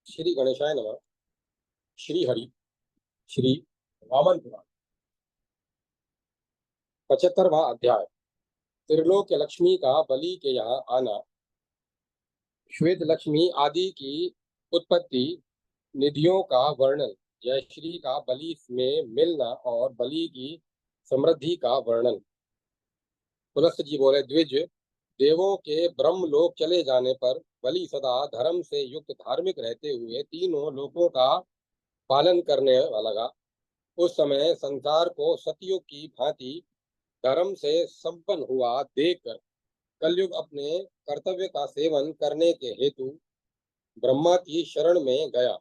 श्री गणेशाय नमः। श्री हरि। श्री वामन पुराण। 75वां अध्याय। त्रिलोक्य लक्ष्मी का बलि के यहाँ आना। श्वेत लक्ष्मी आदि की उत्पत्ति, निधियों का वर्णन, जयश्री का बलि में मिलना और बलि की समृद्धि का वर्णन। पुलस्त जी बोले, द्विज, देवों के ब्रह्मलोक चले जाने पर बलि सदा धर्म से युक्त धार्मिक रहते हुए तीनों लोकों का पालन करने लगा। उस समय संसार को सतयुग की भांति धर्म से संपन्न हुआ देखकर कलयुग अपने कर्तव्य का सेवन करने के हेतु ब्रह्मा की शरण में गया।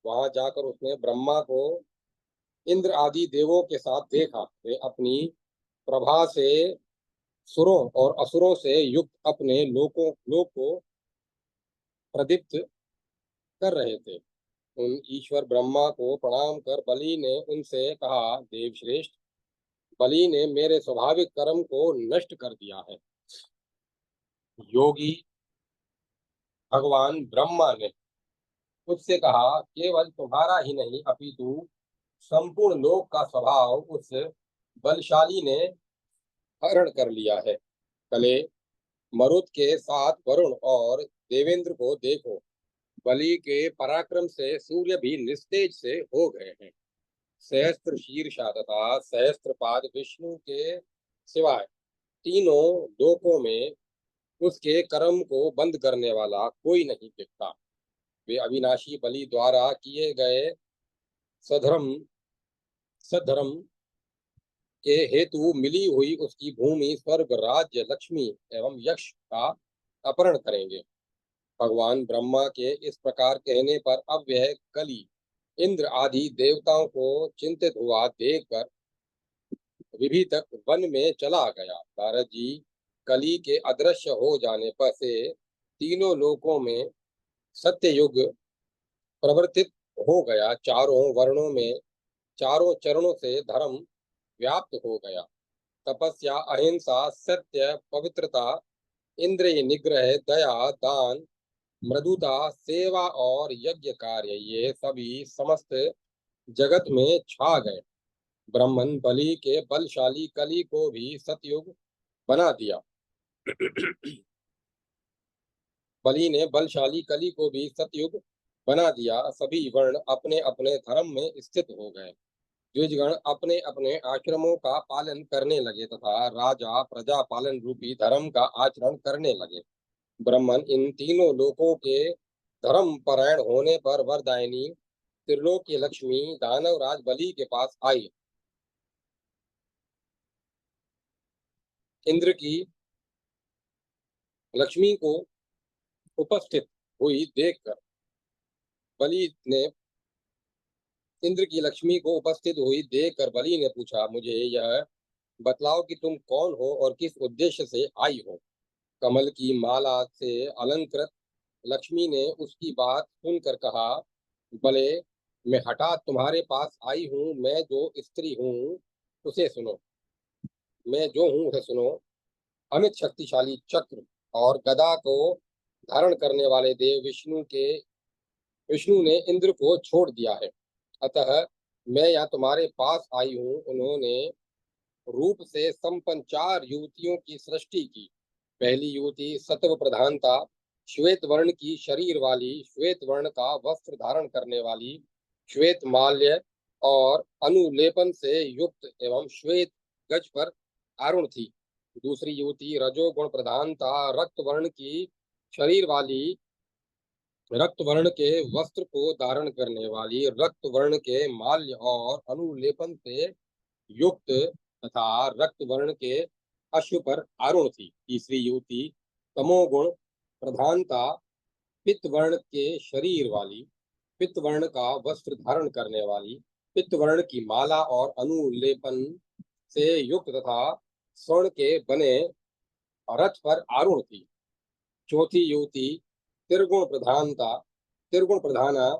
वहां जाकर उसने ब्रह्मा को इंद्र आदि देवों के साथ देखा। वे अपनी प्रभा से सुरों और असुरों से युक्त अपने लोक को प्रदीप्त कर रहे थे। उन ईश्वर ब्रह्मा को प्रणाम कर बलि ने उनसे कहा, देवश्रेष्ठ, बलि ने मेरे स्वाभाविक कर्म को नष्ट कर दिया है। योगी भगवान ब्रह्मा ने उससे कहा, केवल तुम्हारा ही नहीं अपितु संपूर्ण लोक का स्वभाव उस बलशाली ने हरण कर लिया है। कले मरुत के साथ वरुण और देवेंद्र को देखो, बलि के पराक्रम से सूर्य भी निस्तेज से हो गए हैं। सहस्त्र शीर्षा तथा सहस्त्रपाद विष्णु के सिवाय तीनों लोकों में उसके कर्म को बंद करने वाला कोई नहीं दिखता। वे अविनाशी बलि द्वारा किए गए सधर्म सद्धर्म के हेतु मिली हुई उसकी भूमि, स्वर्ग, राज्य, लक्ष्मी एवं यक्ष का अपहरण करेंगे। भगवान ब्रह्मा के इस प्रकार कहने पर अब वह कली इंद्र आदि देवताओं को चिंतित हुआ देखकर विभीतक वन में चला गया। नारद जी, कली के अदृश्य हो जाने पर से तीनों लोकों में सत्ययुग प्रवर्तित हो गया। चारों वर्णों में चारों चरणों से धर्म व्याप्त हो गया। तपस्या, अहिंसा, सत्य, पवित्रता, इंद्रिय निग्रह, दया, दान, मृदुता, सेवा और यज्ञ कार्य, ये सभी समस्त जगत में छा गए। ब्राह्मण बलि के बलशाली कली को भी सतयुग बना दिया। बलि ने बलशाली कली को भी सतयुग बना दिया। सभी वर्ण अपने अपने धर्म में स्थित हो गए। द्विजगण अपने अपने आश्रमों का पालन करने लगे तथा राजा प्रजा पालन रूपी धर्म का आचरण करने लगे। ब्राह्मण इन तीनों लोकों के धर्म परायण होने पर वरदायिनी त्रिलोक की लक्ष्मी दानवराज बलि के पास आई। इंद्र की लक्ष्मी को उपस्थित हुई देखकर बलि ने इंद्र की लक्ष्मी को उपस्थित हुई देखकर बलि ने पूछा, मुझे यह बतलाओ कि तुम कौन हो और किस उद्देश्य से आई हो। कमल की माला से अलंकृत लक्ष्मी ने उसकी बात सुनकर कहा, भले मैं हठात तुम्हारे पास आई हूँ। मैं जो स्त्री हूँ उसे सुनो। मैं जो हूँ उसे सुनो। अमित शक्तिशाली चक्र और गदा को धारण करने वाले देव विष्णु ने इंद्र को छोड़ दिया है। अतः मैं यहाँ तुम्हारे पास आई हूँ। उन्होंने रूप से संपन्न चार युवतियों की सृष्टि की। पहली युवती सत्व प्रधान था, श्वेत वर्ण की शरीर वाली, श्वेत वर्ण का वस्त्र धारण करने वाली, श्वेत माल्य और अनुलेपन से युक्त एवं श्वेत गज पर आरूढ़ थी। दूसरी युवती रजोगुण प्रधान था, रक्त वर्ण की शरीर वाली, रक्त वर्ण के वस्त्र को धारण करने वाली, रक्त वर्ण के माल्य और अनुलेपन से युक्त तथा रक्त वर्ण के अश्व पर आरूढ़ थी। तीसरी युवती तमोगुण प्रधानता, पित्त वर्ण के शरीर वाली, पित्त वर्ण का वस्त्र धारण करने वाली, पित्त वर्ण की माला और अनुलेपन से युक्त तथा स्वर्ण के बने रथ पर आरूढ़ थी। चौथी युवती त्रिगुण प्रधाना,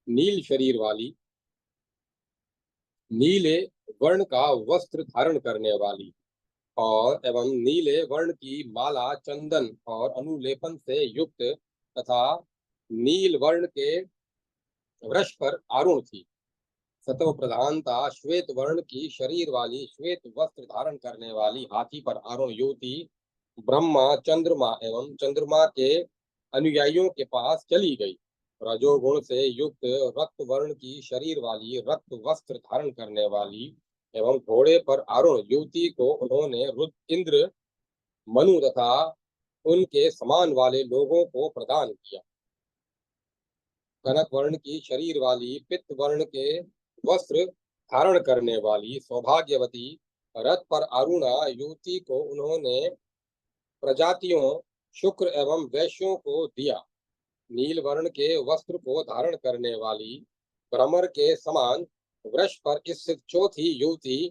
नील शरीर वाली, नीले वर्ण का वस्त्र धारण करने वाली और एवं नीले वर्ण की माला, चंदन और अनुलेपन से युक्त तथा नील वर्ण के वृष पर आरूढ़ थी। सतव प्रधानता श्वेत वर्ण की शरीर वाली, श्वेत वस्त्र धारण करने वाली हाथी पर आरूढ़ युवती ब्रह्मा, चंद्रमा एवं चंद्रमा के अनुयायियों के पास चली गई। रजोगुण से युक्त रक्त वर्ण की शरीर वाली, रक्त वस्त्र धारण करने वाली एवं घोड़े पर आरूढ़ युवती को उन्होंने रुद्र, इंद्र, मनु तथा उनके समान वाले लोगों को प्रदान किया। कनक वर्ण की शरीर वाली, पित्त वर्ण के वस्त्र धारण करने वाली सौभाग्यवती रथ पर आरूढ़ा युवती को उन्होंने प्रजातियों, शुक्र एवं वैश्यों को दिया। नील वर्ण के वस्त्र को धारण करने वाली भ्रमर के समान वृक्ष पर स्थित चौथी युवती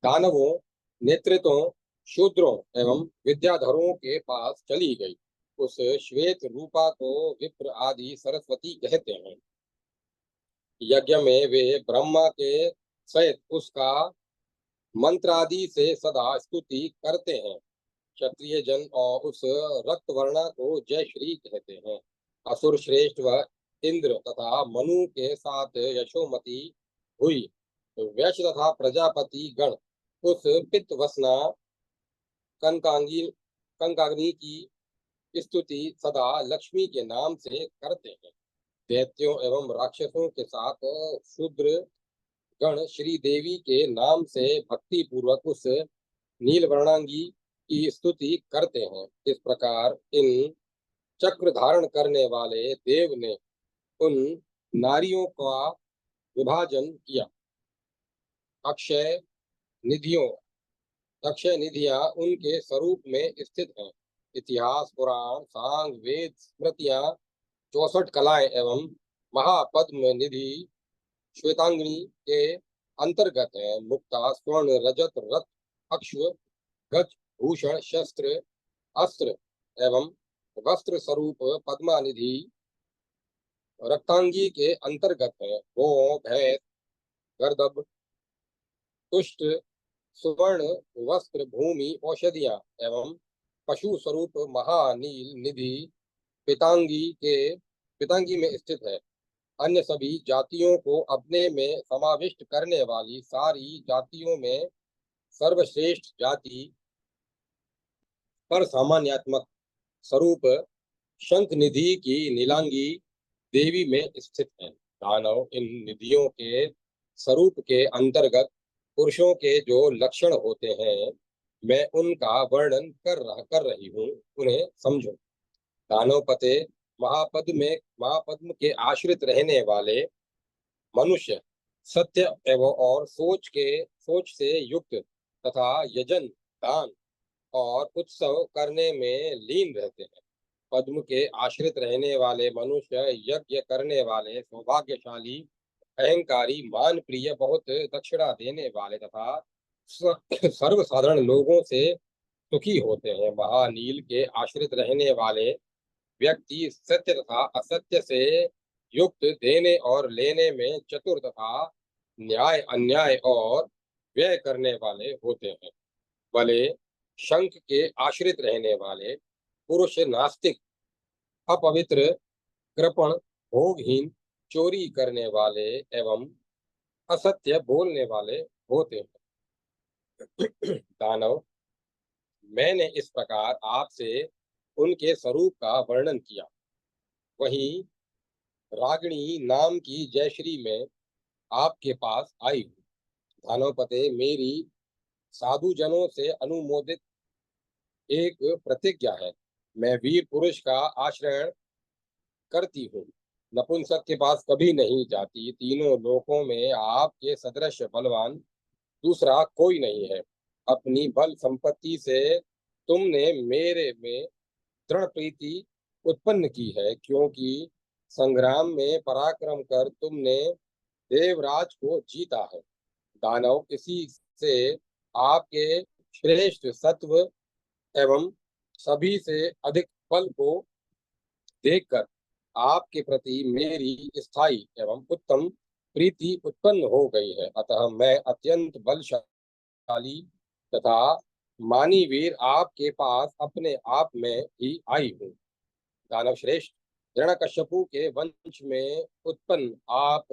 दानवों, नेतृत्वों, शूद्रों एवं विद्याधरों के पास चली गई। उस श्वेत रूपा को विप्र आदि सरस्वती कहते हैं। यज्ञ में वे ब्रह्मा के सहित उसका मंत्रादि से सदा स्तुति करते हैं। क्षत्रिय जन और उस रक्त वर्णा को जय श्री कहते हैं। असुर श्रेष्ठ व इंद्र तथा मनु के साथ यशोमती हुई। वैश्य तथा प्रजापति गण उस पित्तवसना कंकाग्नि की स्तुति सदा लक्ष्मी के नाम से करते हैं। दैत्यों एवं राक्षसों के साथ शूद्र गण श्री देवी के नाम से भक्ति पूर्वक उस नीलवर्णांगी की स्तुति करते हैं। इस प्रकार इन चक्र धारण करने वाले देव ने उन नारियों का विभाजन किया। अक्षय निधियों अक्षय निधियां उनके स्वरूप में स्थित हैं। इतिहास, पुराण, सांग, वेद, स्मृतियां, 64 कलाएं एवं महापद्म निधि श्वेतांगिनी के अंतर्गत है। मुक्ता, स्वर्ण, रजत, रथ, अश्व, गज, भूषण, शस्त्र, अस्त्र एवं वस्त्र स्वरूप पद्मानिधि रक्तांगी के अंतर्गत है। गौ, भैंस, गर्दभ, तुष्ट, सुवर्ण, वस्त्र, भूमि, औषधियां एवं पशु स्वरूप महानील निधि पितांगी में स्थित है। अन्य सभी जातियों को अपने में समाविष्ट करने वाली सारी जातियों में सर्वश्रेष्ठ जाति पर सामान्यात्मक स्वरूप शंख निधि की नीलांगी देवी में स्थित है। दानव इन निधियों के स्वरूप के अंतर्गत पुरुषों के जो लक्षण होते हैं, मैं उनका वर्णन कर रही हूँ, उन्हें समझो। दानव पते महापद्म के आश्रित रहने वाले मनुष्य सत्य एवं और सोच से युक्त तथा यजन, दान और उत्सव करने में लीन रहते हैं। पद्म के आश्रित रहने वाले मनुष्य यज्ञ करने वाले, सौभाग्यशाली, अहंकारी, मान प्रिय, बहुत दक्षिणा देने वाले तथा सर्वसाधारण लोगों से सुखी होते हैं। महानील के आश्रित रहने वाले व्यक्ति सत्य तथा असत्य से युक्त, देने और लेने में चतुर तथा न्याय, अन्याय और व्यय करने वाले होते हैं। भले शंख के आश्रित रहने वाले पुरुष नास्तिक, अपवित्र, कृपण, भोगहीन, चोरी करने वाले एवं असत्य बोलने वाले होते हैं। दानव, मैंने इस प्रकार आपसे उनके स्वरूप का वर्णन किया। वहीं रागिणी नाम की जयश्री में आपके पास आई हूँ। दानवपते, मेरी साधुजनों से अनुमोदित एक प्रतिज्ञा है। मैं वीर पुरुष का आश्रय करती हूँ, नपुंसक के पास कभी नहीं जाती। तीनों लोकों में आपके सदृश बलवान दूसरा कोई नहीं है। अपनी बल संपत्ति से तुमने मेरे में दृढ़ प्रीति उत्पन्न की है, क्योंकि संग्राम में पराक्रम कर तुमने देवराज को जीता है। दानव, इसी से आपके श्रेष्ठ सत्व एवं सभी से अधिक फल को देखकर आपके प्रति मेरी स्थायी एवं उत्तम प्रीति उत्पन्न हो गई है। अतः मैं अत्यंत बलशाली तथा मानी वीर आपके पास अपने आप में ही आई हूँ। दानव श्रेष्ठ, हिरण्यकश्यपु के वंश में उत्पन्न आप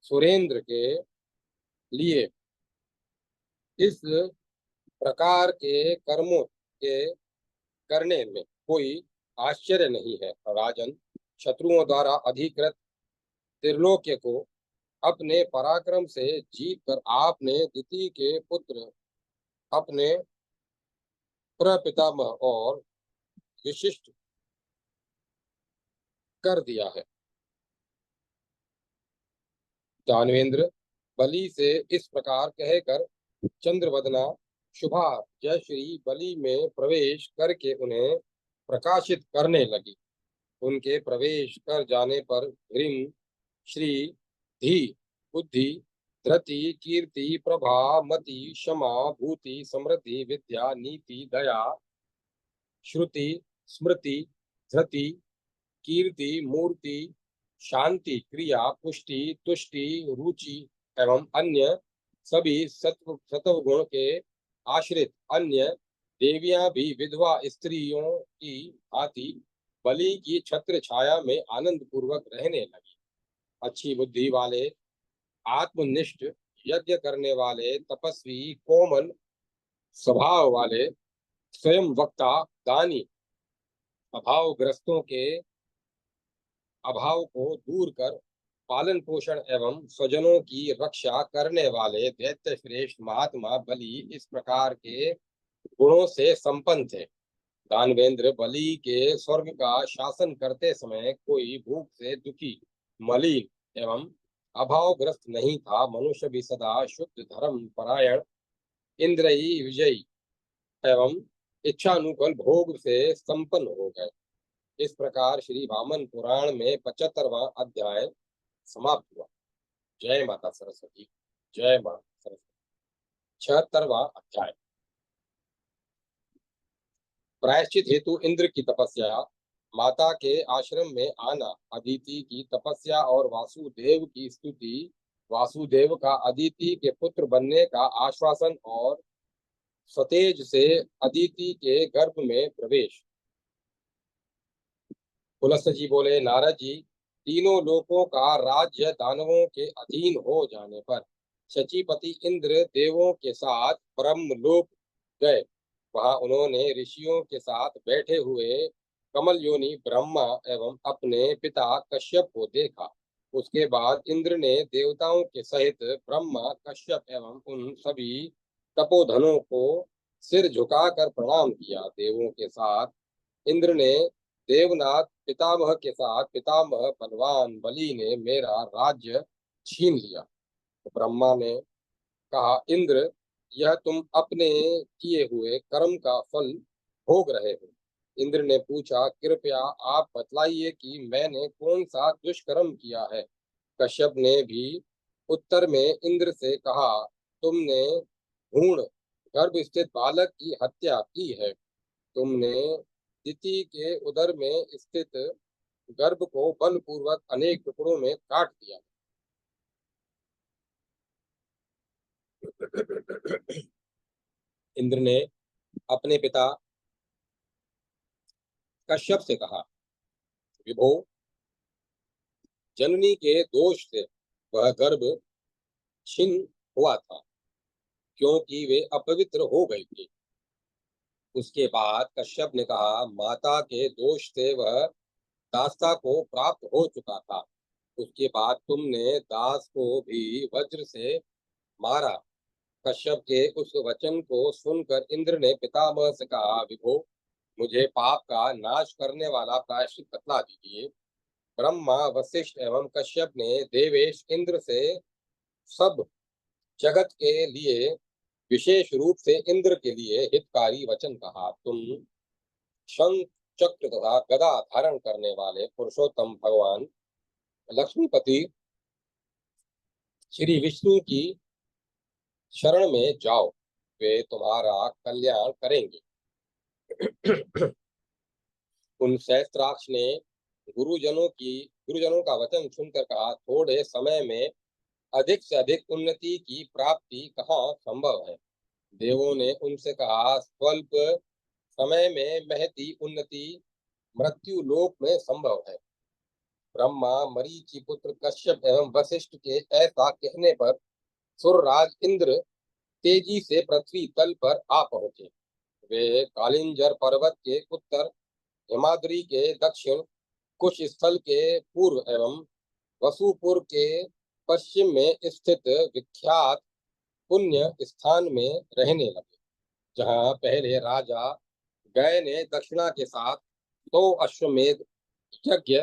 सुरेंद्र के लिए इस प्रकार के कर्मों के करने में कोई आश्चर्य नहीं है। राजन, शत्रुओं द्वारा अधिकृत त्रिलोक्य को अपने पराक्रम से जीत कर आपने दिति के पुत्र अपने प्रपितामह और विशिष्ट कर दिया है। दानवेंद्र बलि से इस प्रकार कहकर चंद्रवदना शुभा जय श्री बलि में प्रवेश करके उन्हें प्रकाशित करने लगी। उनके प्रवेश कर जाने पर ह्रीम श्री धी बुद्धि धृति कीर्ति प्रभा मति क्षमा भूति समृद्धि विद्या नीति दया श्रुति स्मृति धृति कीर्ति मूर्ति शांति क्रिया पुष्टि तुष्टि रुचि एवं अन्य सभी सत्व गुण के आश्रित अन्य देवियां भी विधवा स्त्रियों की भांति बलि की छत्र छाया में आनंद पूर्वक रहने लगी। अच्छी बुद्धि वाले आत्मनिष्ठ यज्ञ करने वाले तपस्वी कोमल स्वभाव वाले स्वयं वक्ता दानी अभावग्रस्तों के अभाव को दूर कर पालन पोषण एवं स्वजनों की रक्षा करने वाले दैत्य श्रेष्ठ महात्मा बलि इस प्रकार के गुणों से संपन्न थे। दानवेंद्र बलि के स्वर्ग का शासन करते समय कोई भूख से दुखी मलिन एवं अभावग्रस्त नहीं था। मनुष्य भी सदा शुद्ध धर्म परायण इंद्रिय विजयी एवं इच्छानुकूल भोग से संपन्न हो गए। इस प्रकार श्री वामन पुराण में 75वां अध्याय समाप्त हुआ। जय माता सरस्वती। जय माता सरस्वती। 76वां अध्याय प्रायश्चित हेतु इंद्र की तपस्या, माता के आश्रम में आना, अदिति की तपस्या और वासुदेव की स्तुति, वासुदेव का अदिति के पुत्र बनने का आश्वासन और सतेज से अदिति के गर्भ में प्रवेश। पुलस्त जी बोले, नारद जी, तीनों लोकों का राज्य दानवों के अधीन हो जाने पर शचीपति इंद्र देवों के साथ ब्रह्मलोक गए। वहां उन्होंने ऋषियों के साथ बैठे हुए कमल योनि ब्रह्मा एवं अपने पिता कश्यप को देखा। उसके बाद इंद्र ने देवताओं के सहित ब्रह्मा कश्यप एवं उन सभी तपोधनों को सिर झुकाकर प्रणाम किया। देवों के साथ इंद्र ने देवनाथ पितामह के साथ पितामह बलवान बलि ने मेरा राज्य छीन लिया। तो ब्रह्मा ने कहा, इंद्र, यह तुम अपने किए हुए कर्म का फल भोग रहे हो। इंद्र ने पूछा, कृपया आप बतलाइए कि मैंने कौन सा दुष्कर्म किया है। कश्यप ने भी उत्तर में इंद्र से कहा, तुमने भ्रूण गर्भ स्थित बालक की हत्या की है। तुमने दिति के उदर में स्थित गर्भ को बलपूर्वक अनेक टुकड़ों में काट दिया। इंद्र ने अपने पिता कश्यप से कहा, विभो, जननी के दोष से वह गर्भ छिन्न हुआ था, क्योंकि वे अपवित्र हो गई थी। उसके बाद कश्यप ने कहा, माता के दोष से वह दासता को प्राप्त हो चुका था। उसके बाद तुमने दास को भी वज्र से मारा। कश्यप के उस वचन को सुनकर इंद्र ने पितामह से कहा, विभो, मुझे पाप का नाश करने वाला प्रायश्चित बतला दीजिए। ब्रह्मा वशिष्ठ एवं कश्यप ने देवेश इंद्र से सब जगत के लिए विशेष रूप से इंद्र के लिए हितकारी वचन कहा। तुम शंख चक्र तथा गदा धारण करने वाले पुरुषोत्तम भगवान लक्ष्मीपति श्री विष्णु की शरण में जाओ, वे तुम्हारा कल्याण करेंगे। उन सहस्त्राक्ष ने गुरुजनों का वचन सुनकर कहा, थोड़े समय में अधिक से अधिक उन्नति की प्राप्ति कहाँ संभव है। देवों ने उनसे कहा, स्वल्प समय में महती उन्नति मृत्यु लोक में संभव है। ब्रह्मा मरीचि पुत्र कश्यप एवं वशिष्ठ के ऐसा कहने पर सुरराज इंद्र तेजी से पृथ्वी तल पर आ पहुंचे। वे कालिंजर पर्वत के उत्तर, हिमाद्री के दक्षिण, कुश स्थल के पूर्व एवं वसुपुर के पश्चिम में स्थित विख्यात पुण्य स्थान में रहने लगे, जहां पहले राजा गय ने दक्षिणा के साथ 100 अश्वमेध यज्ञ,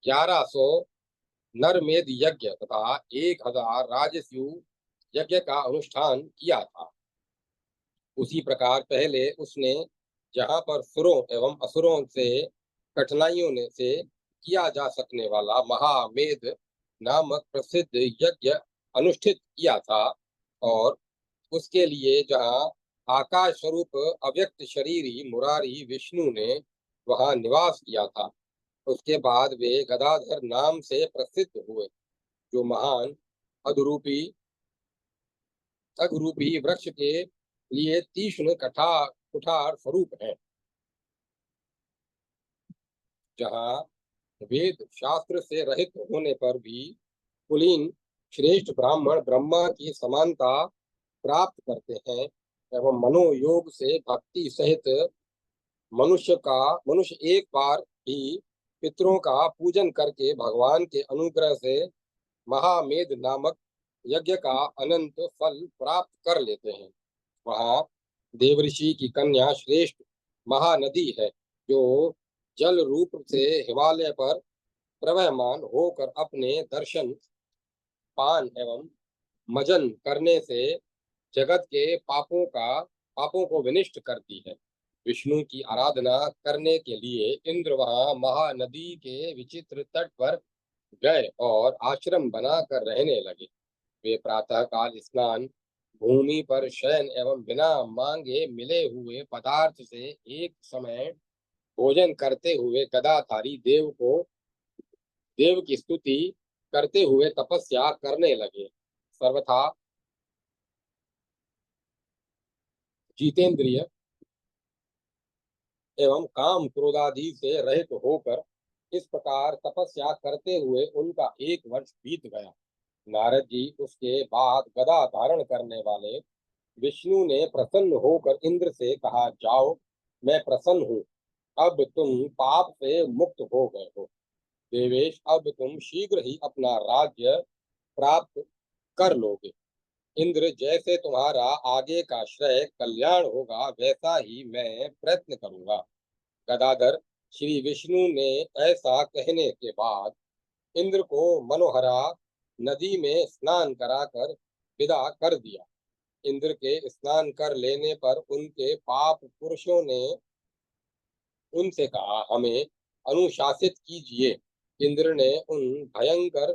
1100 नरमेध यज्ञ तथा 1000 राजस्यु यज्ञ का अनुष्ठान किया था। उसी प्रकार पहले उसने जहाँ पर सुरों एवं असुरों से कठिनाइयों ने से किया जा सकने वाला महामेध नामक प्रसिद्ध यज्ञ अनुष्ठित किया था, और उसके लिए जहाँ आकाश स्वरूप अव्यक्त शरीरी मुरारी विष्णु ने वहाँ निवास किया था, उसके बाद वे गदाधर नाम से प्रसिद्ध हुए, जो महान अधरूपी अघरूपी वृक्ष के लिए तीक्ष्ण कुठार स्वरूप है। जहाँ वेद शास्त्र से रहित होने पर भी कुलीन श्रेष्ठ ब्राह्मण ब्रह्मा की समानता प्राप्त करते हैं एवं मनोयोग से भक्ति सहित मनुष्य एक बार ही पितरों का पूजन करके भगवान के अनुग्रह से महामेध नामक यज्ञ का अनंत फल प्राप्त कर लेते हैं। वहाँ देवऋषि की कन्या श्रेष्ठ महानदी है, जो जल रूप से हिमालय पर प्रवहमान होकर अपने दर्शन, पान एवं मजन करने से जगत के पापों को विनिष्ट करती है। विष्णु की आराधना करने के लिए इंद्र वहाँ महानदी के विचित्र तट पर गए और आश्रम बनाकर रहने लगे। वे प्रातः काल स्नान, भूमि पर शयन एवं बिना मांगे मिले हुए पदार्थ से एक समय भोजन करते हुए गदाधारी देव की स्तुति करते हुए तपस्या करने लगे। सर्वथा जितेंद्रिय एवं काम क्रोधादि से रहित होकर इस प्रकार तपस्या करते हुए उनका 1 वर्ष बीत गया। नारद जी उसके बाद गदा धारण करने वाले विष्णु ने प्रसन्न होकर इंद्र से कहा, जाओ, मैं प्रसन्न हूँ, अब तुम पाप से मुक्त हो गए हो। देवेश, अब तुम शीघ्र ही अपना राज्य प्राप्त कर लोगे। इंद्र, जैसे तुम्हारा आगे का श्रेय कल्याण होगा वैसा ही मैं प्रयत्न करूंगा। गदाधर श्री विष्णु ने ऐसा कहने के बाद इंद्र को मनोहरा नदी में स्नान कराकर विदा कर दिया। इंद्र के स्नान कर लेने पर उनके पाप पुरुषों ने उनसे कहा, हमें अनुशासित कीजिए। इंद्र ने उन भयंकर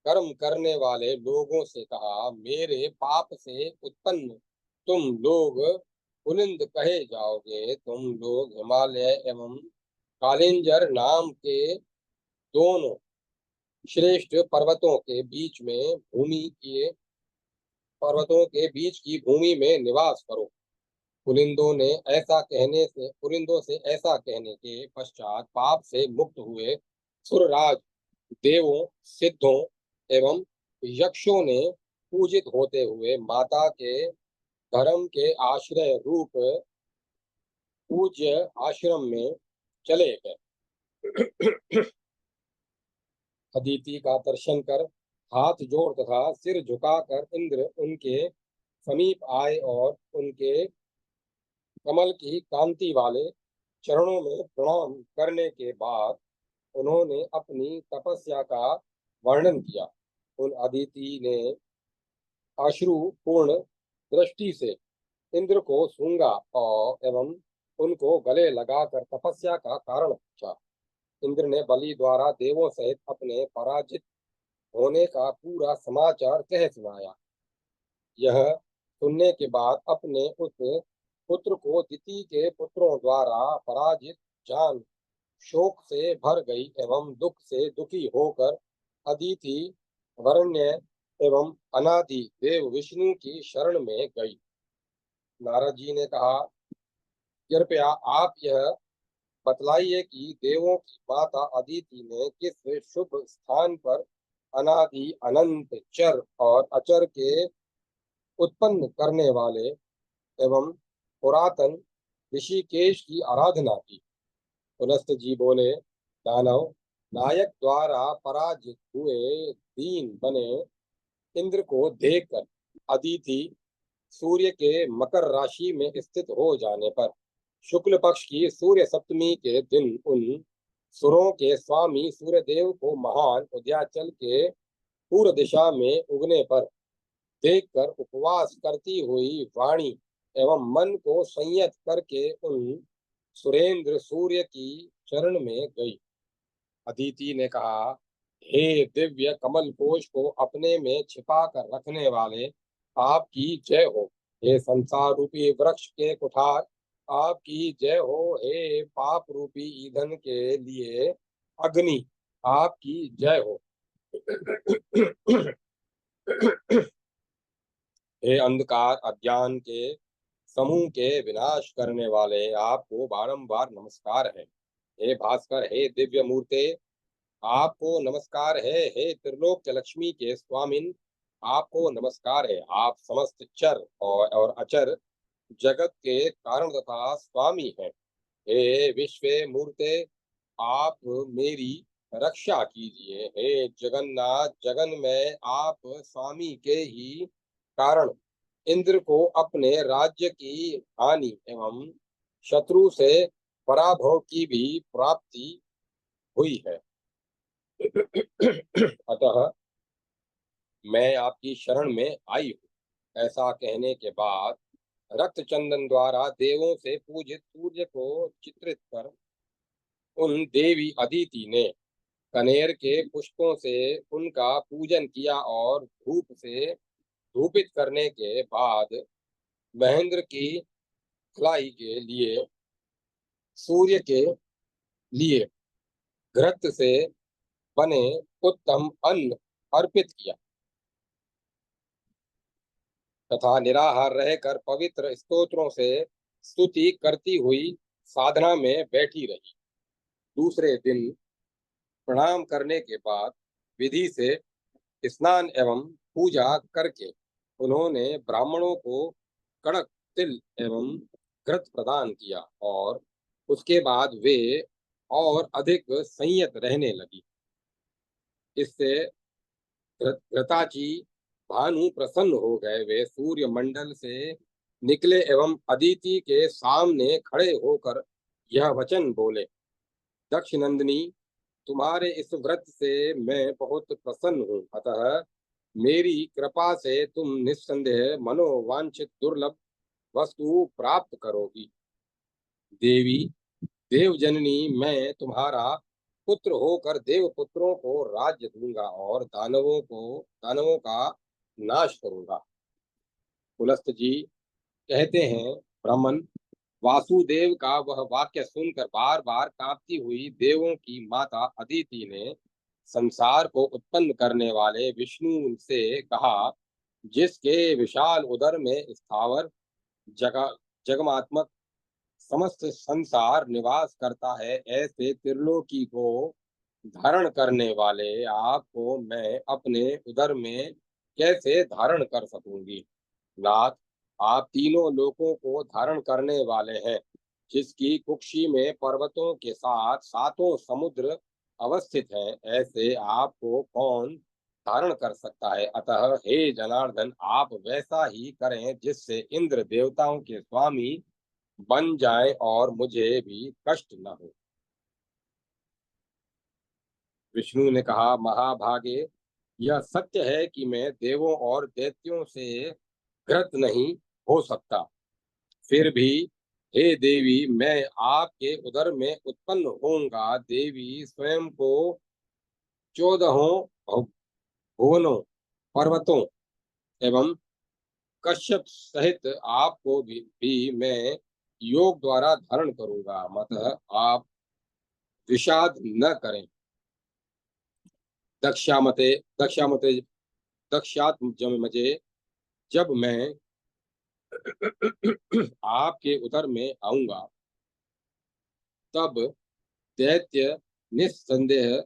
कर्म करने वाले लोगों से कहा, मेरे पाप से उत्पन्न तुम लोग पुलिंद कहे जाओगे। तुम लोग हिमालय एवं कालिंजर नाम के दोनों श्रेष्ठ पर्वतों के बीच की भूमि में निवास करो। पुलिंदों से ऐसा कहने के पश्चात पाप से मुक्त हुए सुरराज देवों, सिद्धों एवं यक्षों ने पूजित होते हुए माता के धर्म के आश्रय रूप पूज्य आश्रम में चले गए। अदिति का दर्शन कर हाथ जोड़ तथा सिर झुकाकर इंद्र उनके समीप आए और उनके कमल की कांति वाले चरणों में प्रणाम करने के बाद उन्होंने अपनी तपस्या का वर्णन किया। उन अदिति ने अश्रुपूर्ण दृष्टि से इंद्र को सूंघा और एवं उनको गले लगाकर तपस्या का कारण पूछा। इंद्र ने बलि द्वारा देवों सहित अपने पराजित होने का पूरा समाचार कह सुनाया। यह सुनने के बाद अपने उस पुत्र को दिति के पुत्रों द्वारा पराजित जान शोक से भर गई एवं दुख से दुखी होकर अदिति वरण्य एवं अनादि देव विष्णु की शरण में गई। नारद जी ने कहा, कृपया आप यह बतलाइए कि देवों की माता अदिति ने किस शुभ स्थान पर अनादि अनंत चर और अचर के उत्पन्न करने वाले एवं पुरातन ऋषिकेश की आराधना की। पुलस्त जी बोले, दानव नायक द्वारा पराजित हुए दीन बने इंद्र को देखकर अदिति सूर्य के मकर राशि में स्थित हो जाने पर शुक्ल पक्ष की सूर्य सप्तमी के दिन उन सुरों के स्वामी सूर्यदेव को महान उदयाचल के पूर्व दिशा में उगने पर देखकर उपवास करती हुई वाणी एवं मन को संयत करके उन सुरेंद्र सूर्य की चरण में गई। अदिति ने कहा, हे दिव्य कमल कोश को अपने में छिपा कर रखने वाले, आपकी जय हो। हे संसार रूपी वृक्ष के कुठार, आपकी जय हो। हे पाप रूपी ईंधन के लिए अग्नि, आपकी जय हो। हे अंधकार अज्ञान के समूह के विनाश करने वाले, आपको बारंबार नमस्कार है। हे भास्कर, हे दिव्य मूर्ते, आपको नमस्कार है। हे त्रिलोक लक्ष्मी के स्वामिन, आपको नमस्कार है। आप समस्त चर और अचर जगत के कारण तथा स्वामी हैं। हे विश्व मूर्ते, आप मेरी रक्षा कीजिए। हे जगन्नाथ, जगन में आप स्वामी के ही कारण इंद्र को अपने राज्य की हानि एवं शत्रु से पराभव की भी प्राप्ति हुई है। अतः मैं आपकी शरण में आई हूँ। ऐसा कहने के बाद रक्त चंदन द्वारा देवों से पूजित सूर्य को चित्रित कर उन देवी अदिति ने कनेर के पुष्पों से उनका पूजन किया और धूप से धूपित करने के बाद महेंद्र की खलाई के लिए सूर्य के लिए घृत से बने उत्तम अन्न अर्पित किया तथा निराहार रहकर पवित्र स्तोत्रों से स्तुति करती हुई साधना में बैठी रही। दूसरे दिन प्रणाम करने के बाद विधि से स्नान एवं पूजा करके उन्होंने ब्राह्मणों को कड़क तिल एवं घृत प्रदान किया और उसके बाद वे और अधिक संयत रहने लगी। इससे घृताची भानु प्रसन्न हो गए। वे सूर्य मंडल से निकले एवं अदिति के सामने खड़े होकर यह वचन बोले, दक्ष नंदिनी, तुम्हारे इस व्रत से मैं बहुत प्रसन्न हूँ। अतः मेरी कृपा से तुम निस्संदेह मनोवांछित दुर्लभ वस्तु प्राप्त करोगी। देवी देवजननी, मैं तुम्हारा पुत्र होकर देव पुत्रों को राज्य दूंगा और दानवों का नाश करूंगा। पुलस्त जी कहते हैं, ब्राह्मण वासुदेव का वह वाक्य सुनकर बार बार कांपती हुई देवों की माता अदिति ने संसार को उत्पन्न करने वाले विष्णु से कहा, जिसके विशाल उदर में स्थावर जगमात्मक समस्त संसार निवास करता है, ऐसे त्रिलोकी को धारण करने वाले आपको मैं अपने उदर में कैसे धारण कर सकूंगी। नाथ, आप तीनों लोकों को धारण करने वाले हैं, जिसकी कुक्षी में पर्वतों के साथ सातों समुद्र अवस्थित हैं, ऐसे आपको कौन धारण कर सकता है। अतः हे जनार्दन, आप वैसा ही करें जिससे इंद्र देवताओं के स्वामी बन जाए और मुझे भी कष्ट न हो। विष्णु ने कहा, महाभागे, यह सत्य है कि मैं देवों और दैत्यों से घृत नहीं हो सकता। फिर भी हे देवी, मैं आपके उदर में उत्पन्न होऊंगा। देवी स्वयं को चौदहों भुवनों, पर्वतों एवं कश्यप सहित आपको भी मैं योग द्वारा धारण करूंगा। अतः आप विषाद न करें। दक्षामते दक्षामते दक्षात्मजे, जब मैं आपके उदर में आऊंगा तब दैत्य निस्संदेह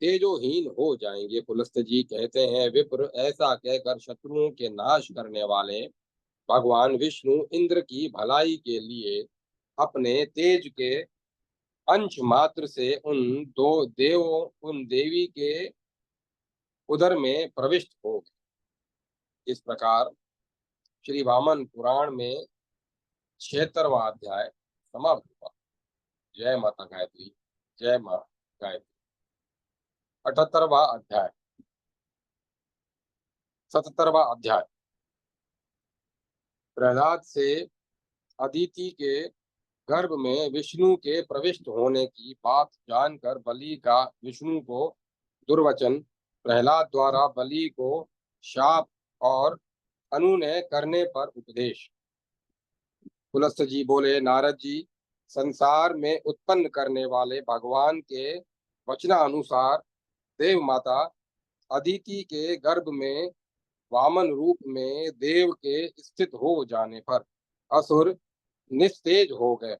तेजोहीन हो जाएंगे। पुलस्त जी कहते हैं, विप्र, ऐसा कहकर शत्रुओं के नाश करने वाले भगवान विष्णु इंद्र की भलाई के लिए अपने तेज के अंश मात्र से उन देवी के उदर में प्रविष्ट हो गए। इस प्रकार श्री वामन पुराण में 76वां अध्याय समाप्त हुआ। जय माता गायत्री। जय मां गायत्री। 78वां अध्याय 77वां अध्याय प्रहलाद से अदिति के गर्भ में विष्णु के प्रविष्ट होने की बात जानकर बलि का विष्णु को दुर्वचन, प्रहलाद द्वारा बलि को शाप और अनुनय करने पर उपदेश। पुलस्त जी बोले, नारद जी, संसार में उत्पन्न करने वाले भगवान के वचनानुसार देव माता अदिति के गर्भ में वामन रूप में देव के स्थित हो जाने पर असुर निस्तेज हो गए।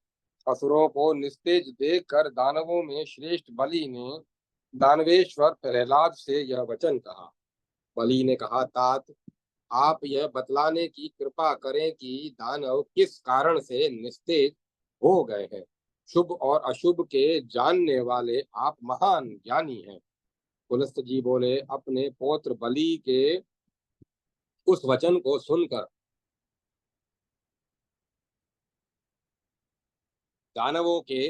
असुरों को निस्तेज देखकर दानवों में श्रेष्ठ बलि ने दानवेश्वर प्रहलाद से यह वचन कहा। बलि ने कहा, तात, आप यह बतलाने की कृपा करें कि दानव किस कारण से निस्तेज हो गए हैं। शुभ और अशुभ के जानने वाले आप महान ज्ञानी हैं। पुलस्त जी बोले, अपने पौत्र बलि के उस वचन को सुनकर दानवों के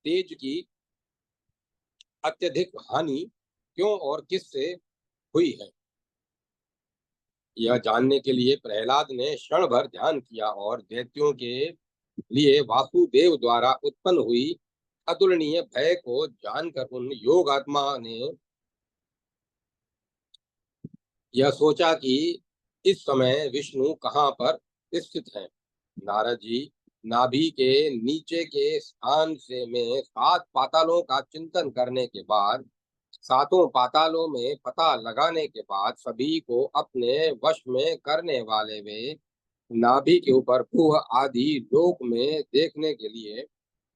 तेज की अत्यधिक हानि क्यों और किससे हुई है, यह जानने के लिए प्रहलाद ने क्षण भर ध्यान किया और दैत्यों के लिए वासुदेव द्वारा उत्पन्न हुई अतुलनीय भय को जानकर उन योगात्मा ने यह सोचा कि इस समय विष्णु कहाँ पर स्थित है। नारद जी, नाभि के नीचे के स्थान से में 7 पातालों का चिंतन करने के बाद, 7 पातालों में पता लगाने के बाद, सभी को अपने वश में करने वाले वे नाभि के ऊपर भूह आदि लोक में देखने के लिए,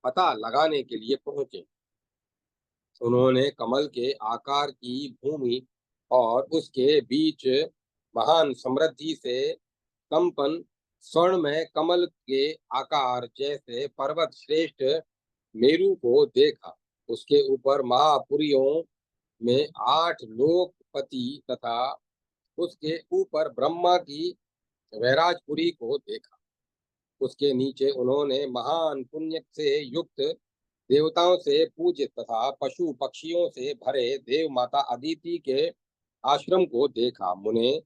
पता लगाने के लिए पहुंचे। उन्होंने कमल के आकार की भूमि और उसके बीच महान समृद्धि से कंपन स्वर्ण में कमल के आकार जैसे पर्वत श्रेष्ठ मेरु को देखा। उसके ऊपर महापुरियों में 8 लोकपति तथा उसके ऊपर ब्रह्मा की वैराजपुरी को देखा। उसके नीचे उन्होंने महान पुण्य से युक्त देवताओं से पूजित तथा पशु पक्षियों से भरे देव माता अदिति के आश्रम को देखा। मुने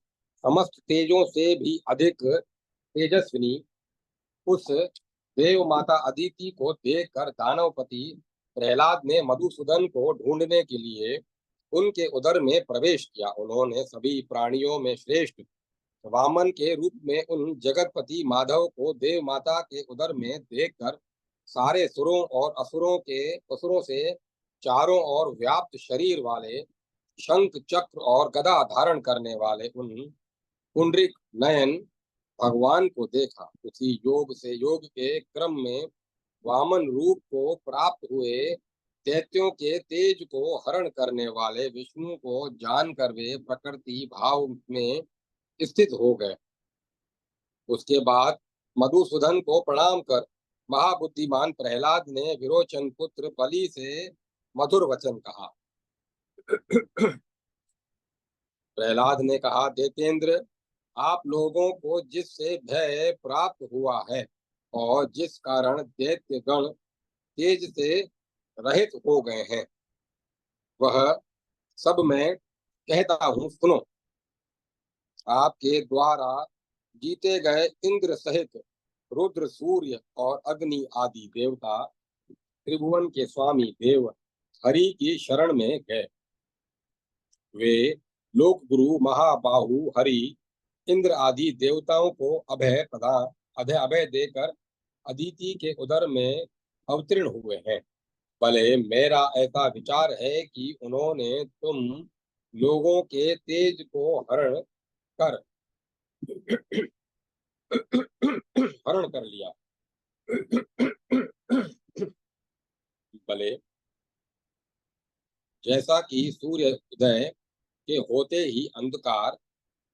समस्त तेजों से भी अधिक तेजस्विनी उस देव माता अदिति को देखकर दानवपति प्रहलाद ने मधुसूदन को ढूंढने के लिए उनके उदर में प्रवेश किया। उन्होंने सभी प्राणियों में श्रेष्ठ वामन के रूप में उन जगतपति माधव को देव माता के उदर में देखकर सारे सुरों और असुरों से चारों ओर व्याप्त शरीर वाले शंख चक्र और गदा धारण करने वाले उन पुंडरीक नयन भगवान को देखा। उसी योग से योग के क्रम में वामन रूप को प्राप्त हुए दैत्यों के तेज को हरण करने वाले विष्णु को जानकर वे प्रकृति भाव में स्थित हो गए। उसके बाद मधुसूदन को प्रणाम कर महाबुद्धिमान प्रहलाद ने विरोचन पुत्र बलि से मधुर वचन कहा। प्रहलाद ने कहा, दैत्येंद्र, आप लोगों को जिससे भय प्राप्त हुआ है और जिस कारण दैत्य गण तेज से रहित हो गए हैं, वह सब मैं कहता हूँ, सुनो। आपके द्वारा जीते गए इंद्र सहित रुद्र, सूर्य और अग्नि आदि देवता त्रिभुवन के स्वामी देव हरि की शरण में गए। वे लोक गुरु महाबाहु हरि इंद्र आदि देवताओं को अभय देकर अदिति के उदर में अवतीर्ण हुए हैं। भले मेरा ऐसा विचार है कि उन्होंने तुम लोगों के तेज को हरण कर लिया। भले जैसा कि सूर्य उदय के होते ही अंधकार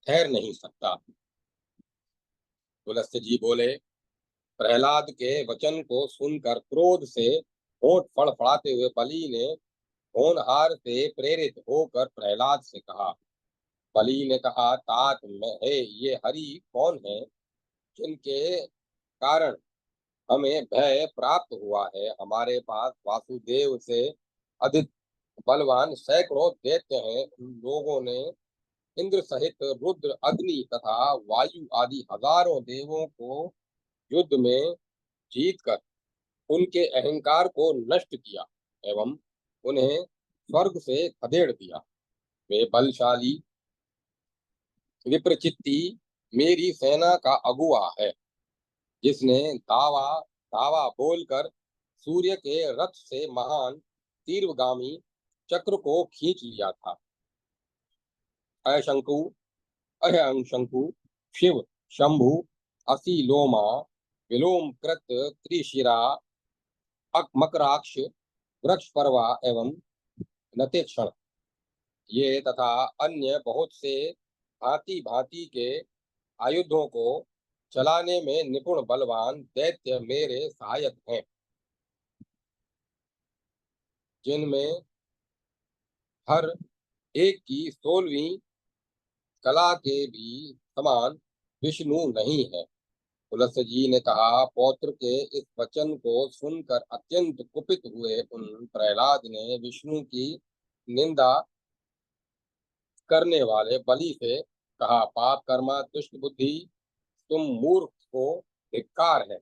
ठहर नहीं सकता। पुलस्त जी बोले, प्रहलाद के वचन को सुनकर क्रोध से होंठ फड़फड़ाते हुए बलि ने होनहार से प्रेरित होकर प्रहलाद से कहा। बलि ने कहा, तात में है ये हरि कौन है जिनके कारण हमें भय प्राप्त हुआ है? हमारे पास वासुदेव से अधिक बलवान सैकड़ों दैत्य हैं। उन लोगों ने इंद्र सहित रुद्र, अग्नि तथा वायु आदि हजारों देवों को युद्ध में जीतकर उनके अहंकार को नष्ट किया एवं उन्हें स्वर्ग से खदेड़ दिया। वे बलशाली विप्रचित्ती मेरी सेना का अगुआ है, जिसने दावा दावा बोलकर सूर्य के रथ से महान तीव्रगामी चक्र को खींच लिया था। अशंकु अहंशंकु शिव शंभु असीलोमा विलोम कृत त्रिशिरा मकराक्ष वृक्ष पर्वा एवं नतेक्षण ये तथा अन्य बहुत से भांति भांति के आयुधों को चलाने में निपुण बलवान दैत्य मेरे सहायक हैं, जिनमें हर एक की 16वीं कला के भी समान विष्णु नहीं है। पुलस्त जी ने कहा, पौत्र के इस वचन को सुनकर अत्यंत कुपित हुए उन प्रहलाद ने विष्णु की निंदा करने वाले बलि से कहा, पाप कर्मा दुष्ट बुद्धि, तुम मूर्ख को धिक्कार है।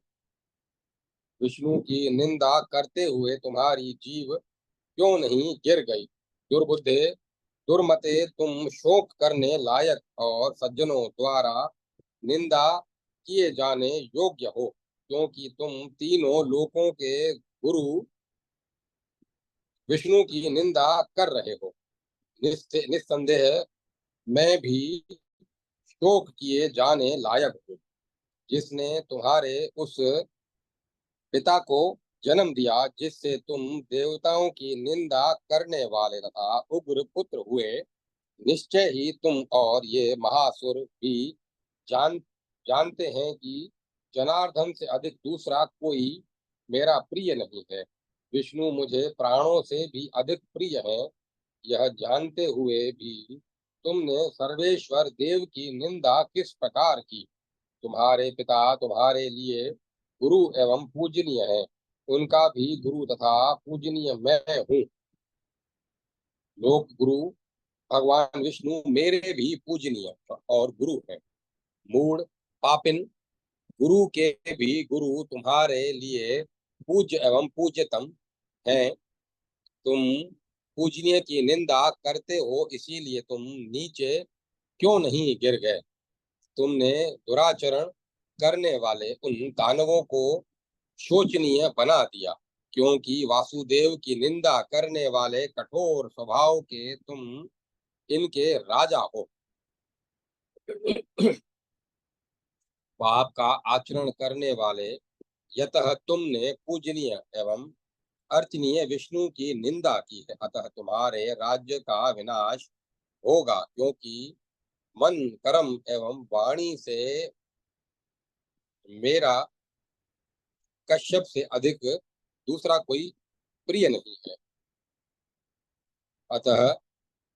विष्णु की निंदा करते हुए तुम्हारी जीव क्यों नहीं गिर गई? दुर्बुद्धे दुर्मते, तुम शोक करने लायक और सज्जनों द्वारा निंदा किए जाने योग्य हो, क्योंकि तुम तीनों लोकों के गुरु विष्णु की निंदा कर रहे हो। निस्संदेह मैं भी शोक किए जाने लायक हूँ, जिसने तुम्हारे उस पिता को जन्म दिया जिससे तुम देवताओं की निंदा करने वाले तथा उग्र पुत्र हुए। निश्चय ही तुम और ये महासुर भी जान जानते हैं कि जनार्दन से अधिक दूसरा कोई मेरा प्रिय नहीं है। विष्णु मुझे प्राणों से भी अधिक प्रिय है। यह जानते हुए भी तुमने सर्वेश्वर देव की निंदा किस प्रकार की? तुम्हारे पिता तुम्हारे लिए गुरु एवं पूजनीय है, उनका भी गुरु तथा पूजनीय मैं हूँ। लोक गुरु भगवान विष्णु मेरे भी पूजनीय और गुरु हैं। मूढ़ पापिन, गुरु के भी गुरु तुम्हारे लिए पूज्य एवं पूज्यतम हैं। तुम पूजनीय की निंदा करते हो, इसीलिए तुम नीचे क्यों नहीं गिर गए? तुमने दुराचरण करने वाले उन दानवों को शोचनीय बना दिया, क्योंकि वासुदेव की निंदा करने वाले कठोर स्वभाव के तुम इनके राजा हो। पाप का आचरण करने वाले यतः तुमने पूजनीय एवं अर्चनीय विष्णु की निंदा की है, अतः तुम्हारे राज्य का विनाश होगा, क्योंकि मन कर्म एवं वाणी से मेरा कश्यप से अधिक दूसरा कोई प्रिय नहीं है। अतः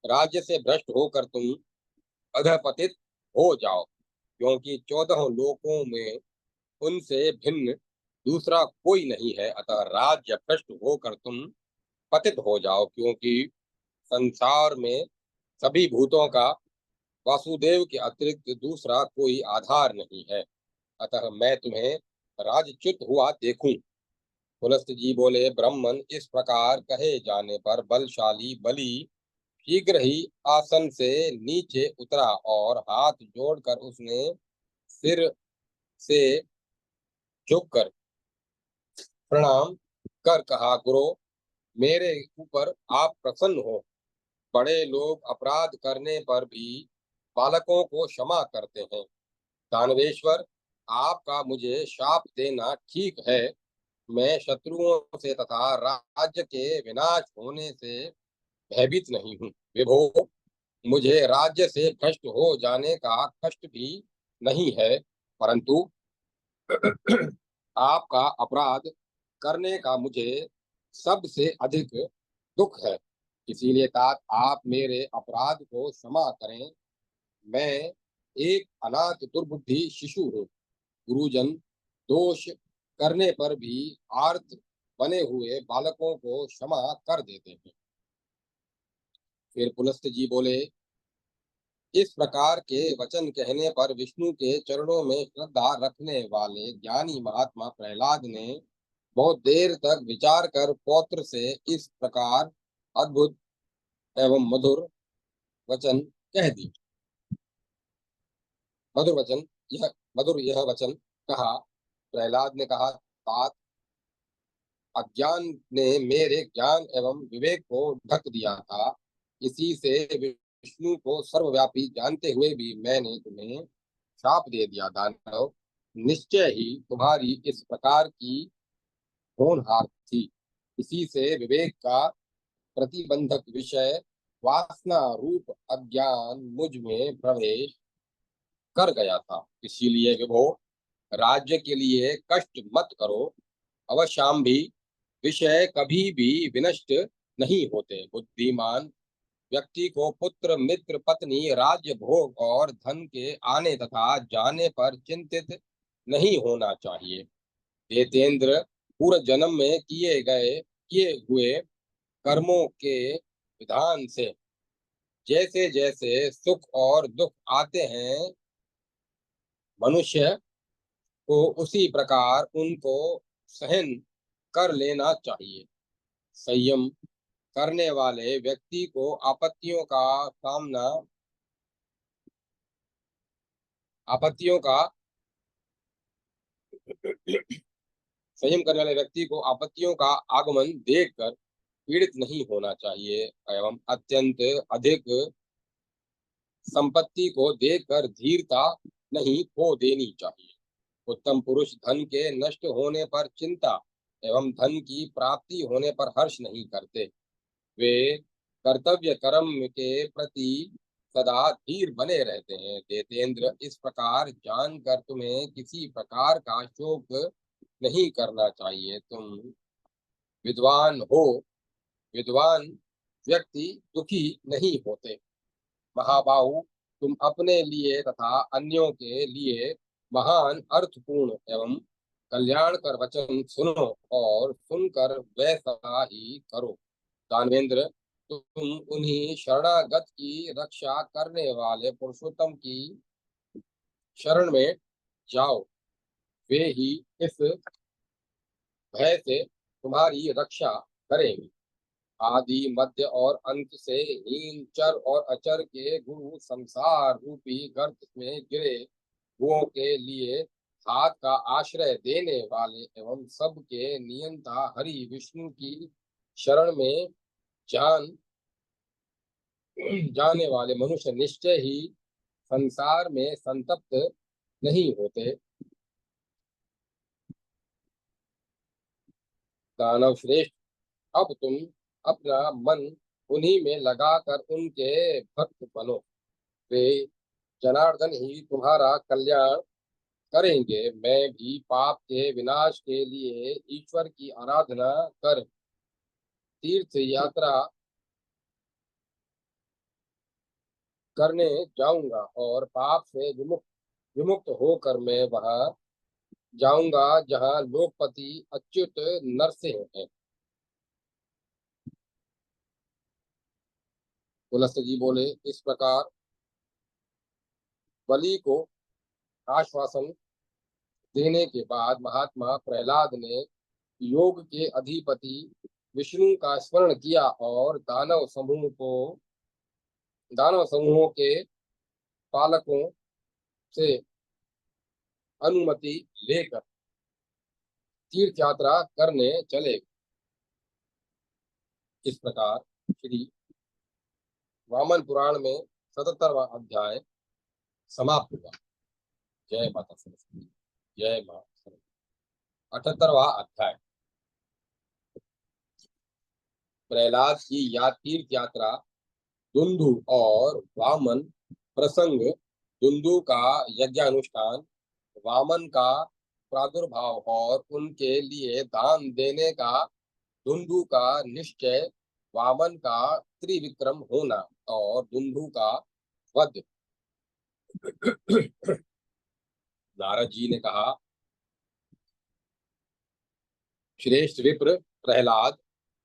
राज्य से भ्रष्ट होकर तुम अधपतित हो जाओ, क्योंकि 14 लोकों में उनसे भिन्न दूसरा कोई नहीं है। अतः राज्य भ्रष्ट होकर तुम पतित हो जाओ, क्योंकि संसार में सभी भूतों का वासुदेव के अतिरिक्त दूसरा कोई आधार नहीं है। अतः मैं तुम्हें राजच्युत हुआ देखूं। पुलस्त जी बोले, ब्राह्मण, इस प्रकार कहे जाने पर बलशाली बलि शीघ्र ही आसन से नीचे उतरा और हाथ जोड़कर उसने सिर से झुककर प्रणाम कर कहा, गुरु, मेरे ऊपर आप प्रसन्न हो। बड़े लोग अपराध करने पर भी बालकों को क्षमा करते हैं। दानवेश्वर, आपका मुझे शाप देना ठीक है, मैं शत्रुओं से तथा राज्य के विनाश होने से भयभीत नहीं हूँ। विभो, मुझे राज्य से भ्रष्ट हो जाने का कष्ट भी नहीं है, परंतु आपका अपराध करने का मुझे सबसे अधिक दुख है। इसीलिए तात आप मेरे अपराध को क्षमा करें। मैं एक अनाथ दुर्बुद्धि शिशु हूँ। गुरुजन दोष करने पर भी आर्त बने हुए बालकों को क्षमा कर देते हैं। फिर पुलस्त जी बोले, इस प्रकार के वचन कहने पर विष्णु के चरणों में श्रद्धा रखने वाले ज्ञानी महात्मा प्रहलाद ने बहुत देर तक विचार कर पौत्र से इस प्रकार अद्भुत एवं वचन कह दी मधुर वचन यह मधुर यह वचन कहा। प्रहलाद ने कहा, तात अज्ञान ने मेरे ज्ञान एवं विवेक को ढक दिया था। इसी से विष्णु को सर्वव्यापी जानते हुए भी मैंने तुम्हें श्राप दे दिया। दानव निश्चय ही तुम्हारी इस प्रकार की होनहार थी। इसी से विवेक का प्रतिबंधक विषय वासना रूप अज्ञान मुझ में प्रवेश कर गया था। इसीलिए विभो, राज्य के लिए कष्ट मत करो। अवश्याम भी विषय कभी भी विनष्ट नहीं होते। बुद्धिमान व्यक्ति को पुत्र मित्र पत्नी राज्य भोग और धन के आने तथा जाने पर चिंतित नहीं होना चाहिए। देतेंद्र पूर्व जन्म में किए हुए कर्मों के विधान से जैसे जैसे सुख और दुख आते हैं, मनुष्य को उसी प्रकार उनको सहन कर लेना चाहिए। संयम करने वाले व्यक्ति को आपत्तियों का संयम करने वाले व्यक्ति को आपत्तियों का आगमन देखकर पीड़ित नहीं होना चाहिए एवं अत्यंत अधिक संपत्ति को देखकर धीरता नहीं खो देनी चाहिए। उत्तम पुरुष धन के नष्ट होने पर चिंता एवं धन की प्राप्ति होने पर हर्ष नहीं करते। वे कर्तव्य कर्म के प्रति सदा धीर बने रहते हैं। देतेंद्र, इस प्रकार जानकर तुम्हें किसी प्रकार का शोक नहीं करना चाहिए। तुम विद्वान हो। विद्वान व्यक्ति दुखी नहीं होते। महाबाहु, तुम अपने लिए तथा अन्यों के लिए महान अर्थपूर्ण एवं कल्याणकर वचन सुनो और सुनकर वैसा ही करो। दानवेंद्र, तुम उन्हीं शरणागत की रक्षा करने वाले पुरुषोत्तम की शरण में जाओ। वे ही इस भय से तुम्हारी रक्षा करेंगे। आदि मध्य और अंत से हीन चर और अचर के गुरु संसार रूपी गर्त में गिरे हुओं के लिए हाथ का आश्रय देने वाले एवं सबके नियंता हरि विष्णु की शरण में जान जाने वाले मनुष्य निश्चय ही संसार में संतप्त नहीं होते। दानव श्रेष्ठ, अब तुम अपना मन उन्हीं में लगाकर उनके भक्त बनो। वे जनार्दन ही तुम्हारा कल्याण करेंगे। मैं भी पाप के विनाश के लिए ईश्वर की आराधना कर तीर्थ यात्रा करने जाऊंगा और पाप से विमुक्त होकर मैं वहां जाऊंगा जहां लोकपति अच्युत नरसिंह है। पुलस्त जी बोले, इस प्रकार बलि को आश्वासन देने के बाद महात्मा प्रहलाद ने योग के अधिपति विष्णु का स्मरण किया और दानव समूहों के पालकों से अनुमति लेकर तीर्थ यात्रा करने चले। इस प्रकार श्री वामन पुराण में 77वां अध्याय समाप्त हुआ। जय माता सरस्वती। जय माता सरस्वती। 78वां अध्याय। प्रहलाद की तीर्थ यात्रा, दुंदु और वामन प्रसंग, दुंदु का यज्ञानुष्ठान, वामन का प्रादुर्भाव और उनके लिए दान देने का दुंदु का निश्चय, वामन का त्रिविक्रम होना और दुंदु का वध। नारद जी ने कहा, श्रेष्ठ विप्र प्रहलाद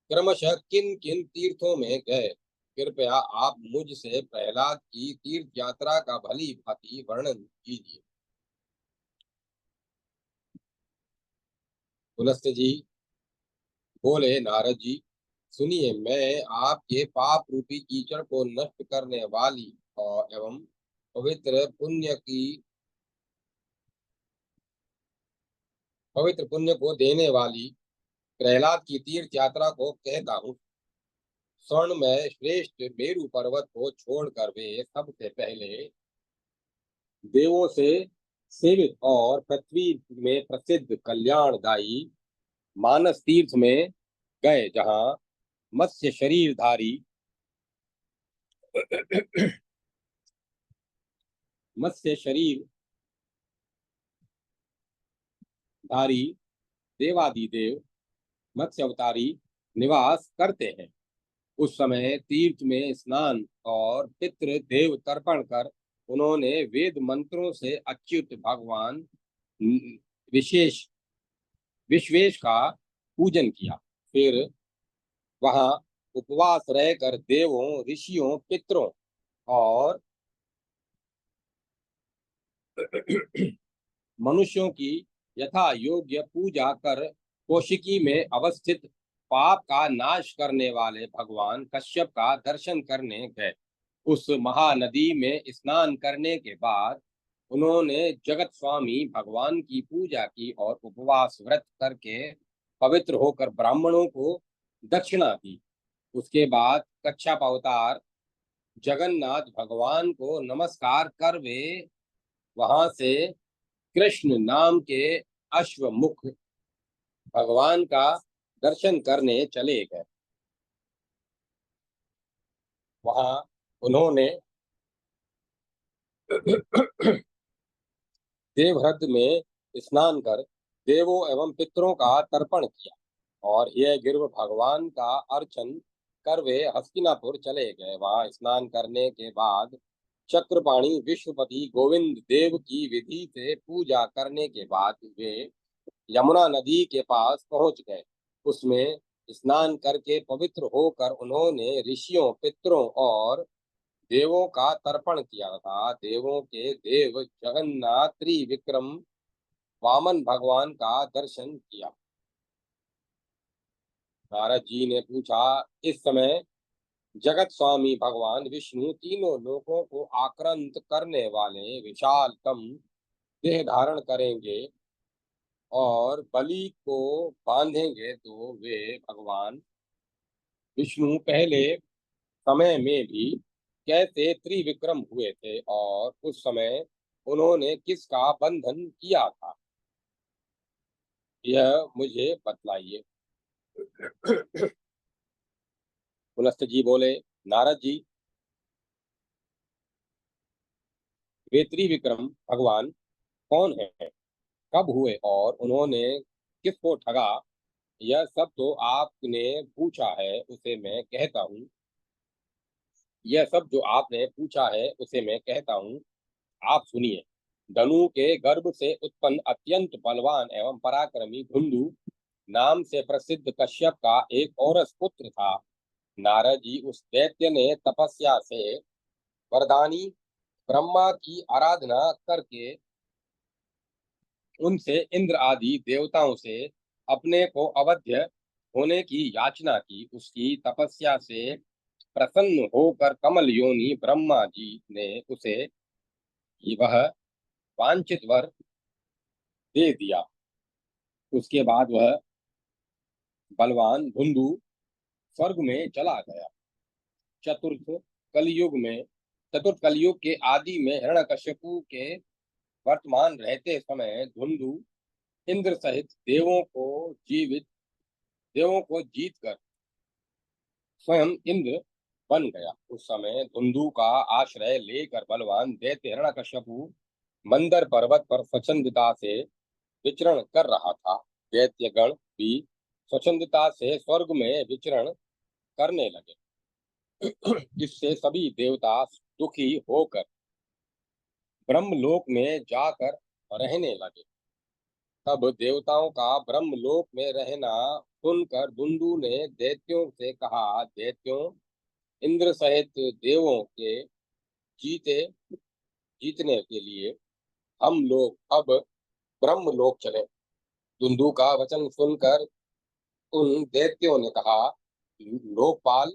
क्रमशः किन किन तीर्थों में गए, कृपया आप मुझसे प्रहलाद की तीर्थ यात्रा का भली भांति वर्णन कीजिए। पुलस्त जी बोले, नारद जी सुनिए, मैं आपके पाप रूपी कीचड़ को नष्ट करने वाली और एवं पवित्र पुण्य को देने वाली प्रहलाद की तीर्थ यात्रा को कहता हूँ। स्वर्ण में श्रेष्ठ मेरु पर्वत को छोड़कर वे सबसे पहले देवों से सेवित और पृथ्वी में प्रसिद्ध कल्याणदायी मानस तीर्थ में गए, जहाँ मत्स्य शरीरधारी मत्स्य शरीरधारी देवादिदेव मत्स्य अवतारी निवास करते हैं। उस समय तीर्थ में स्नान और पितृ देव तर्पण कर उन्होंने वेद मंत्रों से अच्युत भगवान विशेष विश्वेश का पूजन किया। फिर वहां उपवास रहकर देवों, ऋषियों, पितरों और मनुष्यों की यथा योग्य पूजा कर कौशिकी में अवस्थित पाप का नाश करने वाले भगवान कश्यप का दर्शन करने गए। उस महानदी में स्नान करने के बाद उन्होंने जगत स्वामी भगवान की पूजा की और उपवास व्रत करके पवित्र होकर ब्राह्मणों को दक्षिणा दी। उसके बाद कच्छप अवतार जगन्नाथ भगवान को नमस्कार कर वे वहां से कृष्ण नाम के अश्वमुख भगवान का दर्शन करने चले गए। वहां उन्होंने देवह्रद में स्नान कर देवों एवं पितरों का तर्पण किया और यह गिर्व भगवान का अर्चन कर वे हस्तिनापुर चले गए। वहां स्नान करने के बाद चक्रपाणी विश्वपति गोविंद देव की विधि से पूजा करने के बाद वे यमुना नदी के पास पहुंच गए। उसमें स्नान करके पवित्र होकर उन्होंने ऋषियों, पितरों और देवों का तर्पण किया था। देवों के देव जगन्नाथ त्रिविक्रम वामन भगवान का दर्शन किया। नारद जी ने पूछा, इस समय जगत स्वामी भगवान विष्णु तीनों लोकों को आक्रांत करने वाले विशालतम देह धारण करेंगे और बलि को बांधेंगे, तो वे भगवान विष्णु पहले समय में भी कैसे त्रिविक्रम हुए थे और उस समय उन्होंने किसका बंधन किया था, यह मुझे बतलाइए। पुलस्त जी बोले, नारद जी वे त्रिविक्रम भगवान कौन है, कब हुए और उन्होंने किसको ठगा, यह सब तो आपने पूछा है उसे मैं कहता हूँ। यह सब जो आपने पूछा है उसे मैं कहता हूँ, आप सुनिए। धनु के गर्भ से उत्पन्न अत्यंत बलवान एवं पराक्रमी धुंधु नाम से प्रसिद्ध कश्यप का एक औरस पुत्र था। नारद जी उस दैत्य ने तपस्या से वरदानी ब्रह्मा की आराधना करके उनसे इंद्र आदि देवताओं से अपने को अवध्य होने की याचना की। उसकी तपस्या से प्रसन्न होकर कमल योनि ब्रह्मा जी ने उसे वह वांछित वर दे दिया। उसके बाद वह बलवान धुंधु स्वर्ग में चला गया। चतुर्थ कलयुग में चतुर्थ कलयुग के आदि में हिरण्यकश्यपु के वर्तमान रहते समय धुंधु इंद्र सहित देवों को जीत कर स्वयं इंद्र बन गया। उस समय धुंधु का आश्रय लेकर बलवान दैत्य हिरण्यकश्यपु मंदर पर्वत पर स्वच्छंदता से विचरण कर रहा था। दैत्यगण भी स्वच्छंदता से स्वर्ग में विचरण करने लगे। इससे सभी देवता दुखी होकर ब्रह्मलोक में जाकर रहने लगे। तब देवताओं का ब्रह्मलोक में रहना सुनकर धुंधु ने दैत्यों से कहा, दैत्यों, इंद्र सहित देवों के जीते जीतने के लिए हम लोग अब ब्रह्मलोक चले। धुंधु का वचन सुनकर उन दैत्यों ने कहा, लोकपाल,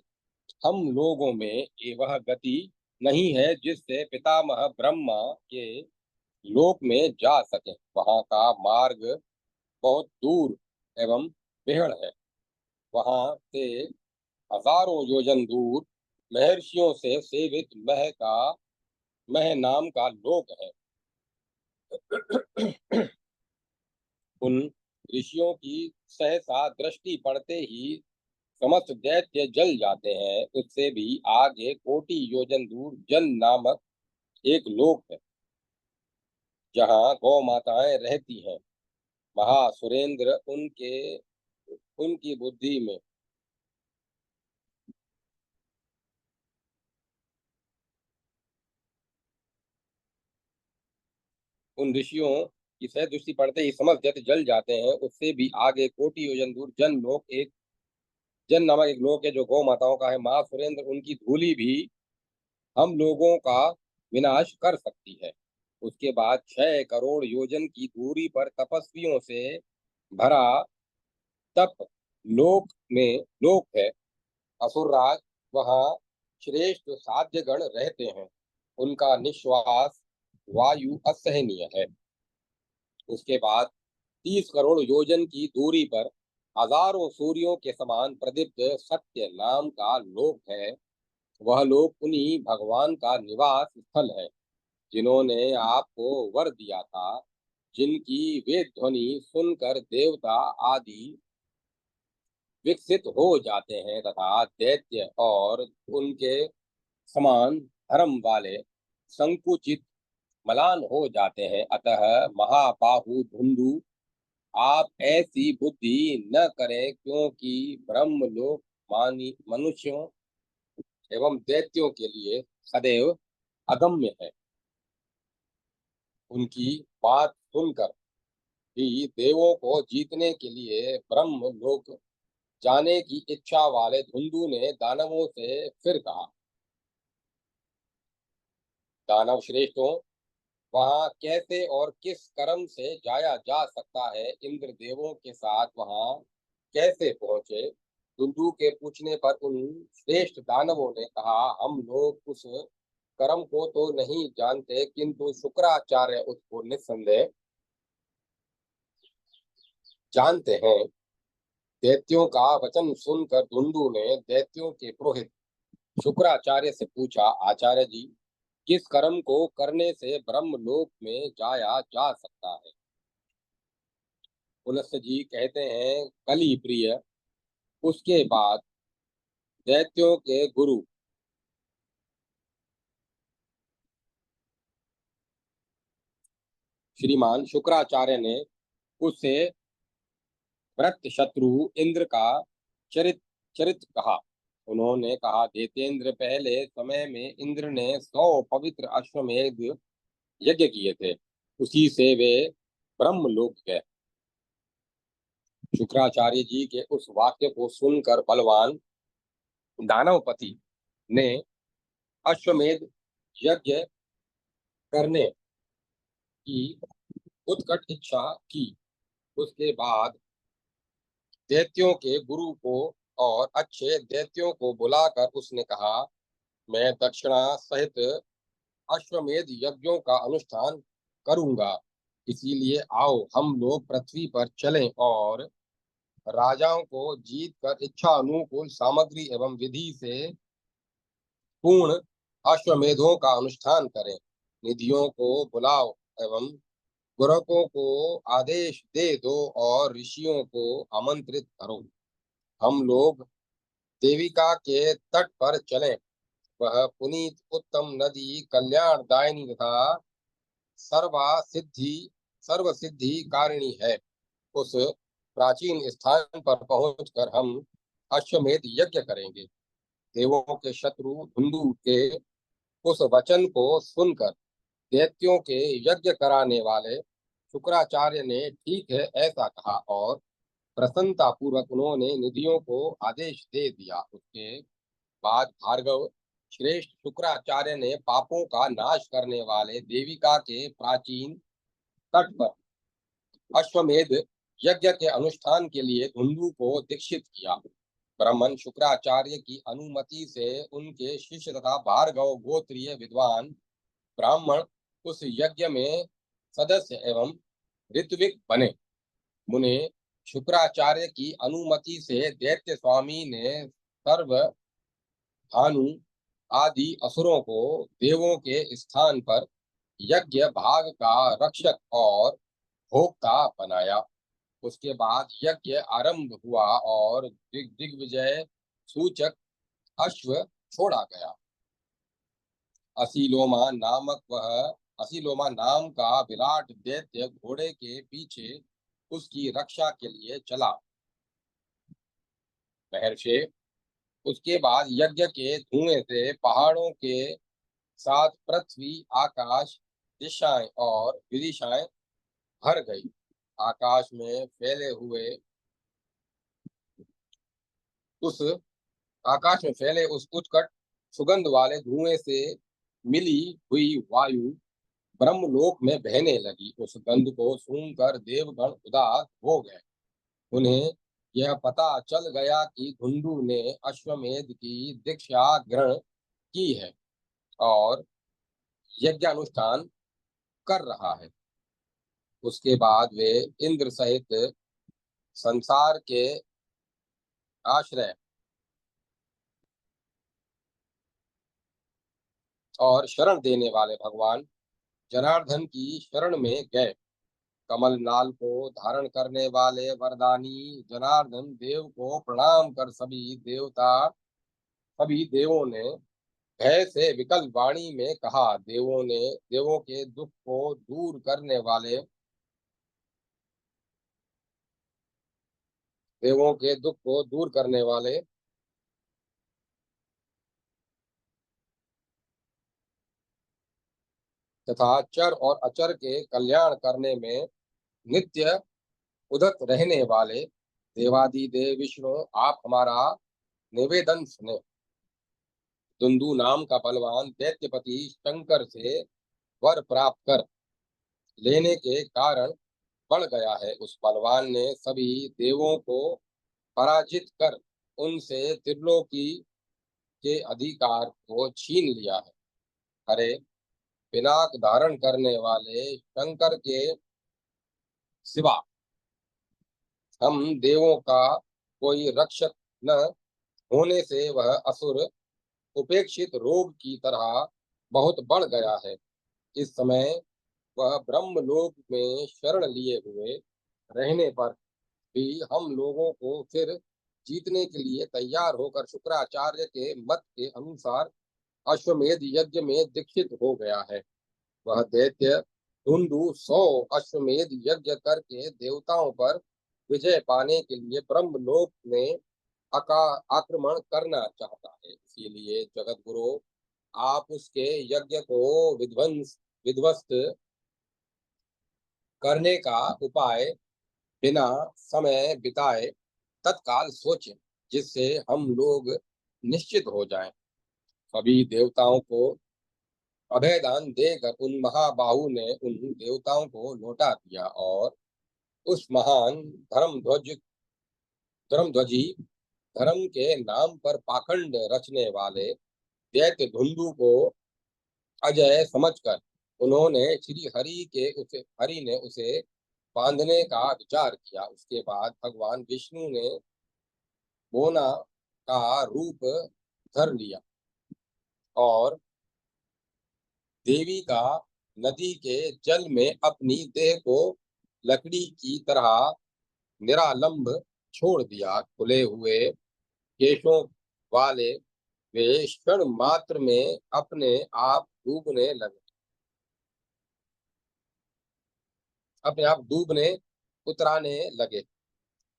हम लोगों में ये वह गति नहीं है जिससे पितामह ब्रह्मा के लोक में जा सके। वहां का मार्ग बहुत दूर एवं विहड़ है। वहां से हजारों योजन दूर महर्षियों से सेवित मह नाम का लोक है। उन ऋषियों की सहसा दृष्टि पड़ते ही समस्त दैत्य जल जाते हैं। उससे भी आगे कोटि योजन दूर जन नामक एक लोक है, जहाँ गौ माताएं रहती हैं। महासुरेंद्र उनकी बुद्धि में उन ऋषियों की सह दृष्टि पड़ते ही समस्त दैत्य जल जाते हैं। उससे भी आगे कोटि योजन दूर जन नामक एक लोक है, जो गौ माताओं का है। महासुरेंद्र उनकी धूलि भी हम लोगों का विनाश कर सकती है। उसके बाद 6 करोड़ योजन की दूरी पर तपस्वियों से भरा तप लोक है। असुरराज वहाँ श्रेष्ठ साध्यगण रहते हैं। उनका निश्वास वायु असहनीय है। उसके बाद 30 करोड़ योजन की दूरी पर हजारों सूर्यों के समान प्रदीप्त सत्य नाम का लोक है। वह लोक उन्हीं भगवान का निवास स्थल है, जिन्होंने आपको वर दिया था, जिनकी वेद ध्वनि सुनकर देवता आदि विकसित हो जाते हैं तथा दैत्य और उनके समान धर्म वाले संकुचित मलान हो जाते हैं। अतः महाबाहु धुंधु, आप ऐसी बुद्धि न करें, क्योंकि ब्रह्मलोक मानी मनुष्यों एवं दैत्यों के लिए सदैव अगम्य है। उनकी बात सुनकर भी देवों को जीतने के लिए ब्रह्म लोक जाने की इच्छा वाले धुंधु ने दानवों से फिर कहा, दानव श्रेष्ठों, वहां कैसे और किस कर्म से जाया जा सकता है? इंद्र देवों के साथ वहां कैसे पहुंचे? धुंधु के पूछने पर उन श्रेष्ठ दानवों ने कहा, हम लोग उस कर्म को तो नहीं जानते, किंतु शुक्राचार्य उसको निस्संदेह जानते हैं। दैत्यों का वचन सुनकर धुंधु ने दैत्यों के पुरोहित शुक्राचार्य से पूछा, आचार्य जी, किस कर्म को करने से ब्रह्मलोक में जाया जा सकता है? पुलस्त जी कहते हैं, कली प्रिय, उसके बाद दैत्यों के गुरु श्रीमान शुक्राचार्य ने उससे वृत्त शत्रु इंद्र का चरित चरित्र कहा। उन्होंने कहा, दैत्येंद्र, पहले समय में इंद्र ने 100 पवित्र अश्वमेध यज्ञ किए थे, उसी से वे ब्रह्मलोक गए। शुक्राचार्य जी के उस वाक्य को सुनकर बलवान दानवपति ने अश्वमेध यज्ञ करने की उत्कट इच्छा की। उसके बाद दैत्यों के गुरु को और अच्छे दैत्यों को बुलाकर उसने कहा, मैं दक्षिणा सहित अश्वमेध यज्ञों का अनुष्ठान करूंगा। इसीलिए आओ हम लोग पृथ्वी पर चलें और राजाओं को जीत कर इच्छा अनुकूल सामग्री एवं विधि से पूर्ण अश्वमेधों का अनुष्ठान करें। निधियों को बुलाओ एवं गुरकों को आदेश दे दो और ऋषियों को आमंत्रित करो। हम लोग देविका के तट पर चलें। वह पुनीत उत्तम नदी कल्याणदायिनी तथा सर्वा सिद्धि सर्व सिद्धि कारिणी है। उस प्राचीन स्थान पर पहुंचकर हम अश्वमेध यज्ञ करेंगे। देवों के शत्रु धुंधु के उस वचन को सुनकर दैत्यों के यज्ञ कराने वाले शुक्राचार्य ने ठीक है ऐसा कहा और प्रसन्नता पूर्वक उन्होंने निधियों को आदेश दे दिया। उसके बाद भार्गव श्रेष्ठ शुक्राचार्य ने पापों का नाश करने वाले देविका के प्राचीन तट पर अश्वमेध यज्ञ के अनुष्ठान के लिए धुंधु को दीक्षित किया। ब्राह्मण शुक्राचार्य की अनुमति से उनके शिष्य तथा भार्गव गोत्रीय विद्वान ब्राह्मण उस यज्ञ में सदस्य एवं ऋत्विक बने। मुने शुक्राचार्य की अनुमति से दैत्य स्वामी ने सर्व भानु आदि असुरों को देवों के स्थान पर यज्ञ भाग का रक्षक और भोक्ता बनाया। उसके बाद यज्ञ आरंभ हुआ और दिग्विजय सूचक अश्व छोड़ा गया। असीलोमा नाम का विराट दैत्य घोड़े के पीछे उसकी रक्षा के लिए चला। महर्षि, उसके बाद यज्ञ के धुएं से पहाड़ों के साथ पृथ्वी आकाश दिशाएं और विदिशाएं भर गई। आकाश में फैले हुए उस आकाश में फैले उस उत्कट सुगंध वाले धुएं से मिली हुई वायु ब्रह्मलोक में बहने लगी। उस गंध को सूंघकर देवगण उदास हो गए। उन्हें यह पता चल गया कि धुंधु ने अश्वमेध की दीक्षा ग्रहण की है और यज्ञानुष्ठान कर रहा है। उसके बाद वे इंद्र सहित संसार के आश्रय और शरण देने वाले भगवान जनार्दन की शरण में गए। कमल नाल को धारण करने वाले वरदानी जनार्दन देव को प्रणाम कर सभी देवों ने भय से विकल वाणी में कहा। देवों के दुख को दूर करने वाले देवों के दुख को दूर करने वाले तथा चर और अचर के कल्याण करने में नित्य उदत रहने वाले देवादिदेव विष्णु, आप हमारा निवेदन सुने। दुंदु नाम का बलवान दैत्यपति शंकर से वर प्राप्त कर लेने के कारण बढ़ गया है। उस बलवान ने सभी देवों को पराजित कर उनसे त्रिलोकी के अधिकार को छीन लिया है। हरे, पिनाक धारण करने वाले शंकर के सिवा हम देवों का कोई रक्षक न होने से वह असुर उपेक्षित रोग की तरह बहुत बढ़ गया है। इस समय वह ब्रह्मलोक में शरण लिए हुए रहने पर भी हम लोगों को फिर जीतने के लिए तैयार होकर शुक्राचार्य के मत के अनुसार अश्वमेध यज्ञ में दीक्षित हो गया है। वह दैत्य धुंधु 100 अश्वमेध यज्ञ करके देवताओं पर विजय पाने के लिए ब्रह्मलोक में आक्रमण करना चाहता है। इसीलिए जगत गुरु, आप उसके यज्ञ को विध्वस्त करने का उपाय बिना समय बिताए तत्काल सोचें, जिससे हम लोग निश्चित हो जाएं। सभी देवताओं को अभयदान देकर उन महाबाहु ने उन देवताओं को लौटा दिया और उस महान धर्मध्वजी धर्म के नाम पर पाखंड रचने वाले दैत्य धुंधु को अजय समझकर उन्होंने श्री हरि ने उसे बांधने का विचार किया। उसके बाद भगवान विष्णु ने बोना का रूप धर लिया और देवी का नदी के जल में अपनी देह को लकड़ी की तरह निरालंब छोड़ दिया। खुले हुए केशों वाले वे क्षण मात्र में अपने आप डूबने लगे, अपने आप डूबने उतराने लगे।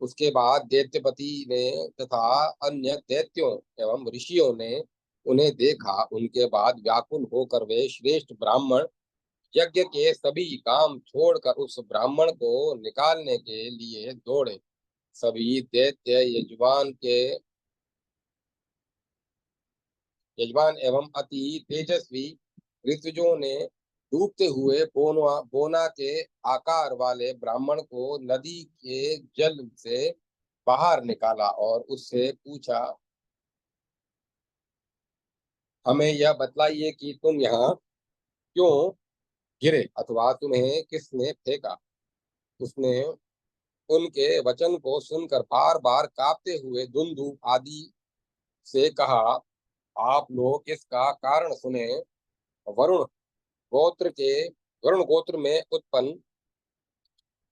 उसके बाद दैत्यपति ने तथा अन्य दैत्यों एवं ऋषियों ने उन्हें देखा। उनके बाद व्याकुल होकर वे श्रेष्ठ ब्राह्मण यज्ञ के सभी काम छोड़कर उस ब्राह्मण को निकालने के लिए दौड़े। सभी दैत्य यजमान एवं अति तेजस्वी ऋतुजों ने डूबते हुए बोना के आकार वाले ब्राह्मण को नदी के जल से बाहर निकाला और उससे पूछा, हमें यह बतलाइए कि तुम यहाँ क्यों गिरे अथवा तुम्हें किसने फेंका। उसने उनके वचन को सुनकर बार बार कांपते हुए धुंधु आदि से कहा, आप लोग इसका कारण सुने। वरुण गोत्र के वरुण गोत्र में उत्पन्न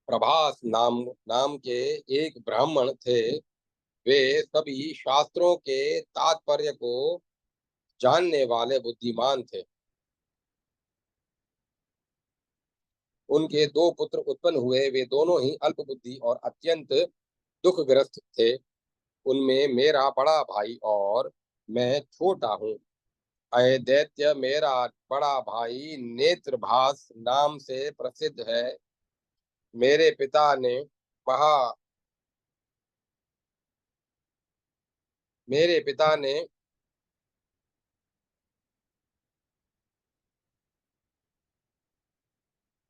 प्रभास नाम के एक ब्राह्मण थे। वे सभी शास्त्रों के तात्पर्य को जानने वाले बुद्धिमान थे। उनके दो पुत्र उत्पन्न हुए, वे दोनों ही अल्प बुद्धि और अत्यंत दुखग्रस्त थे। उनमें मेरा बड़ा भाई और मैं छोटा हूँ। अय दैत्य, मेरा बड़ा भाई नेत्रभास नाम से प्रसिद्ध है। मेरे पिता ने महा मेरे पिता ने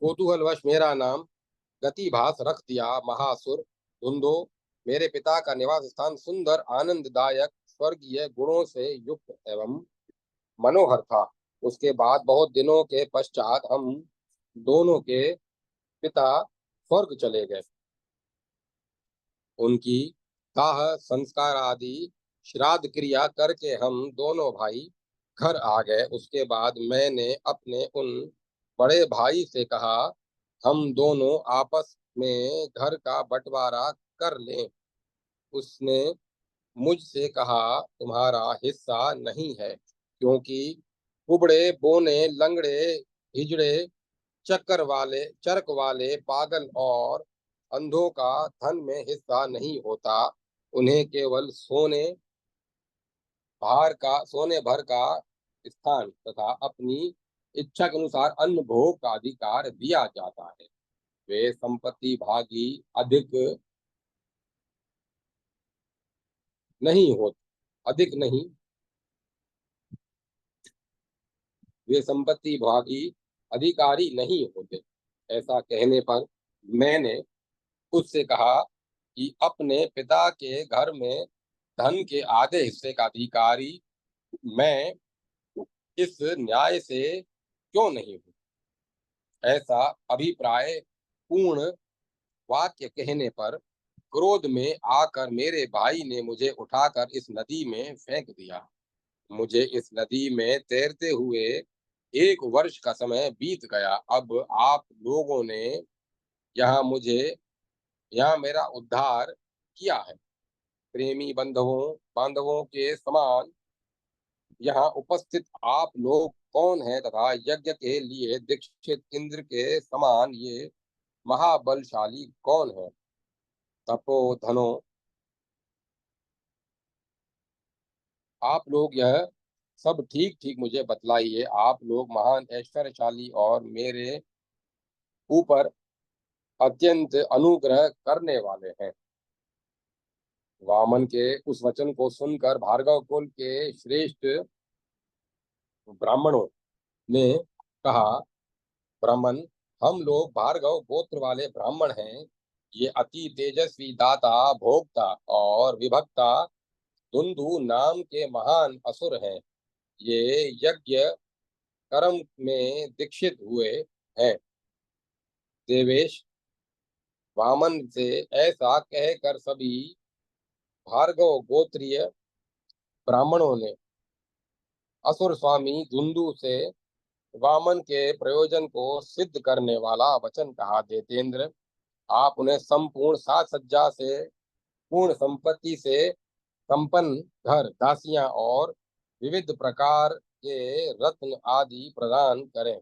कौतूहलवश मेरा नाम गतिभास रख दिया। महासुर धुंधो, मेरे पिता का निवास स्थान सुंदर आनंददायक स्वर्गीय गुणों से युक्त एवं मनोहर था। उसके बाद बहुत दिनों के पश्चात हम दोनों के पिता स्वर्ग चले गए। उनकी दाह संस्कार आदि श्राद्ध क्रिया करके हम दोनों भाई घर आ गए। उसके बाद मैंने अपने उन बड़े भाई से कहा, हम दोनों आपस में घर का बंटवारा कर लें। उसने मुझसे कहा, तुम्हारा हिस्सा नहीं है, क्योंकि कुबड़े बोने लंगड़े हिजड़े चरक वाले पागल और अंधों का धन में हिस्सा नहीं होता। उन्हें केवल सोने भर का स्थान तथा अपनी इच्छा के अनुसार अन्न भोग का अधिकार दिया जाता है। वे संपत्ति भागी नहीं होते अधिक नहीं वे संपत्ति भागी अधिकारी नहीं होते। ऐसा कहने पर मैंने उससे कहा कि अपने पिता के घर में धन के आधे हिस्से का अधिकारी मैं इस न्याय से क्यों नहीं हूँ। ऐसा अभिप्राय पूर्ण वाक्य कहने पर क्रोध में आकर मेरे भाई ने मुझे उठाकर इस नदी में फेंक दिया। मुझे इस नदी में तैरते हुए 1 वर्ष का समय बीत गया। अब आप लोगों ने यहाँ मुझे यहाँ मेरा उद्धार किया है। प्रेमी बांधवों के समान यहाँ उपस्थित आप लोग कौन हैं तथा यज्ञ के लिए दीक्षित इंद्र के समान ये महाबलशाली कौन है। तपोधनो, आप लोग यह सब ठीक ठीक मुझे बतलाइए। आप लोग महान ऐश्वर्यशाली और मेरे ऊपर अत्यंत अनुग्रह करने वाले हैं। वामन के उस वचन को सुनकर भार्गव कुल के श्रेष्ठ ब्राह्मणों ने कहा, ब्राह्मण, हम लोग भार्गव गोत्र वाले ब्राह्मण हैं। ये अति तेजस्वी दाता भोक्ता और विभक्ता धुंधु नाम के महान असुर हैं। ये यज्ञ कर्म में दीक्षित हुए हैं। देवेश, वामन से ऐसा कहकर सभी भार्गव गोत्रीय ब्राह्मणों ने असुर स्वामी धुंधु से वामन के प्रयोजन को सिद्ध करने वाला वचन कहा। देतेंद्र, आप उन्हें संपूर्ण साज सज्जा से पूर्ण संपत्ति से संपन्न घर, दासियां और विविध प्रकार के रत्न आदि प्रदान करें।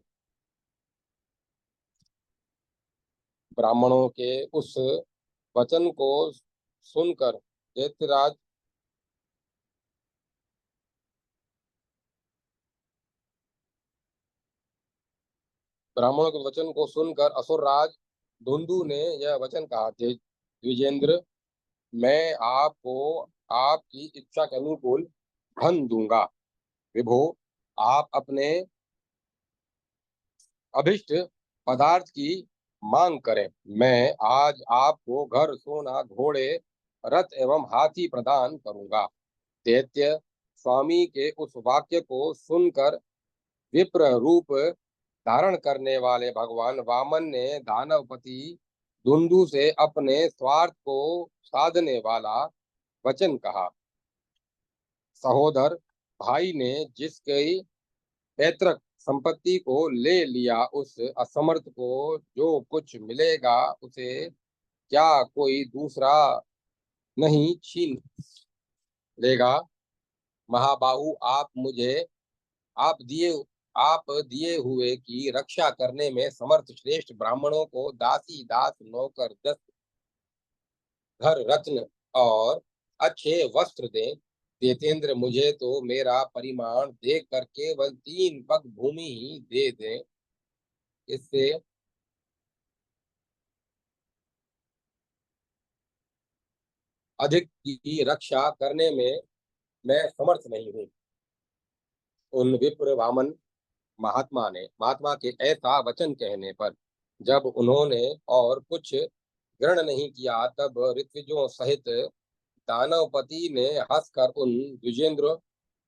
ब्राह्मणों के उस वचन को सुनकर दैत्यराज ब्राह्मणों के वचन को सुनकर असुरराज धुंधु ने यह वचन कहा, द्विजेंद्र, मैं आपको आपकी इच्छा के अनुकूल धन दूंगा। विभो, आप अपने अभिष्ट पदार्थ की मांग करें। मैं आज आपको घर, सोना, घोड़े, रथ एवं हाथी प्रदान करूंगा। दैत्य स्वामी के उस वाक्य को सुनकर विप्र रूप धारण करने वाले भगवान वामन ने दानवपति धुंधु से अपने स्वार्थ को साधने वाला वचन कहा। सहोदर भाई ने जिसकी पैतृक संपत्ति को ले लिया, उस असमर्थ को जो कुछ मिलेगा उसे क्या कोई दूसरा नहीं छीन लेगा। महाबाहु, आप दिए हुए की रक्षा करने में समर्थ श्रेष्ठ ब्राह्मणों को दासी, दास, नौकर, दस घर, रत्न और अच्छे वस्त्र दें। देतेंद्र, मुझे तो मेरा परिमाण देख कर केवल 3 पग भूमि ही दे दें। इससे अधिक की रक्षा करने में मैं समर्थ नहीं हूँ। उन विप्र वामन महात्मा के ऐसा वचन कहने पर जब उन्होंने और कुछ ग्रहण नहीं किया, तब ऋत्विजों सहित दानवपति ने हंसकर उन द्विजेंद्र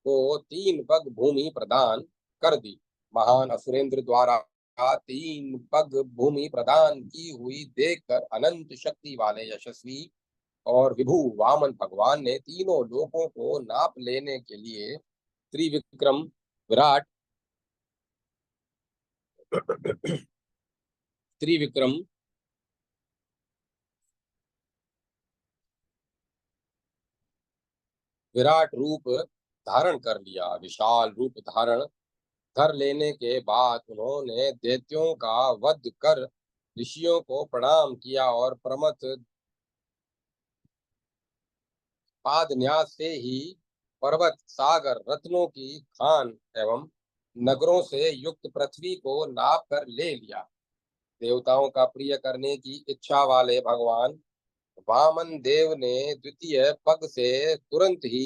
को 3 पग भूमि प्रदान कर दी। महान असुरेंद्र द्वारा 3 पग भूमि प्रदान की हुई देखकर अनंत शक्ति वाले यशस्वी और विभु वामन भगवान ने तीनों लोकों को नाप लेने के लिए त्रिविक्रम विराट त्रिविक्रम विराट रूप धारण कर लिया। विशाल रूप धारण कर लेने के बाद उन्होंने दैत्यों का वध कर ऋषियों को प्रणाम किया और प्रमथ पाद न्यास से ही पर्वत, सागर, रत्नों की खान एवं नगरों से युक्त पृथ्वी को नाप कर ले लिया। देवताओं का प्रिय करने की इच्छा वाले भगवान वामन देव ने द्वितीय पग से तुरंत ही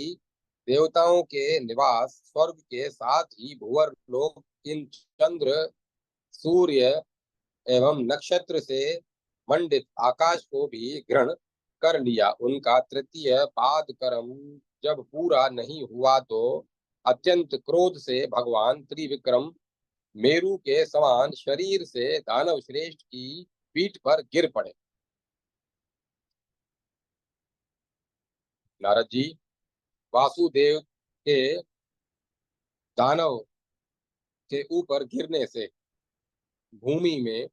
देवताओं के निवास स्वर्ग के साथ ही भूवर लोक, इन चंद्र, सूर्य एवं नक्षत्र से मंडित आकाश को भी ग्रहण कर लिया। उनका तृतीय पाद कर्म जब पूरा नहीं हुआ तो अत्यंत क्रोध से भगवान त्रिविक्रम मेरु के समान शरीर से दानव श्रेष्ठ की पीठ पर गिर पड़े। नारद जी, वासुदेव के दानव के ऊपर गिरने से भूमि में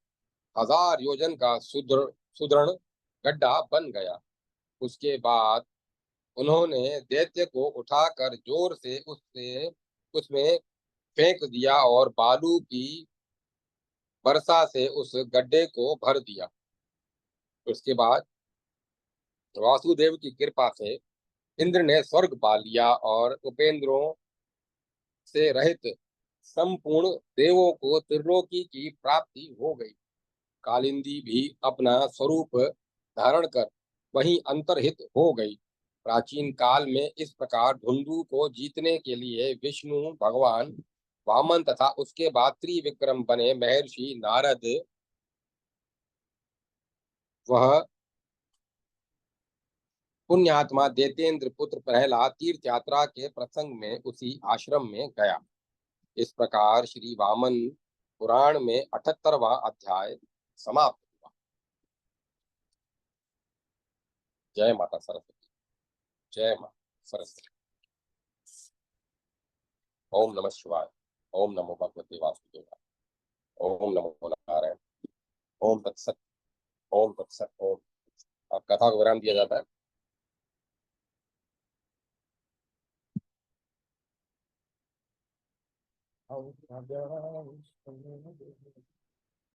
1000 योजन का सुदृढ़ गड्ढा बन गया। उसके बाद उन्होंने दैत्य को उठाकर जोर से उससे उसमें फेंक दिया और बालू की वर्षा से उस गड्ढे को भर दिया। उसके बाद वासुदेव की कृपा से इंद्र ने स्वर्ग पा लिया और उपेंद्रों से रहित संपूर्ण देवों को त्रिलोकी की प्राप्ति हो गई। कालिंदी भी अपना स्वरूप धारण कर वहीं अंतर्हित हो गई। प्राचीन काल में इस प्रकार धुंधु को जीतने के लिए विष्णु भगवान वामन तथा उसके बाद त्रिविक्रम बने महर्षि नारद वह पुण्यात्मा देतेंद्र पुत्र प्रहलाद तीर्थ यात्रा के प्रसंग में उसी आश्रम में गया। इस प्रकार श्री वामन पुराण में 78वां अध्याय समाप्त हुआ। जय माता सरस्वती। जय माता सरस्वती। ओम नमः शिवाय। ओम नमो भगवते वासुदेवाय। ओम नमो नारायण। ओम तत्सत। ओम तत्सत। ओम। अब कथा को विराम दिया जाता है। अब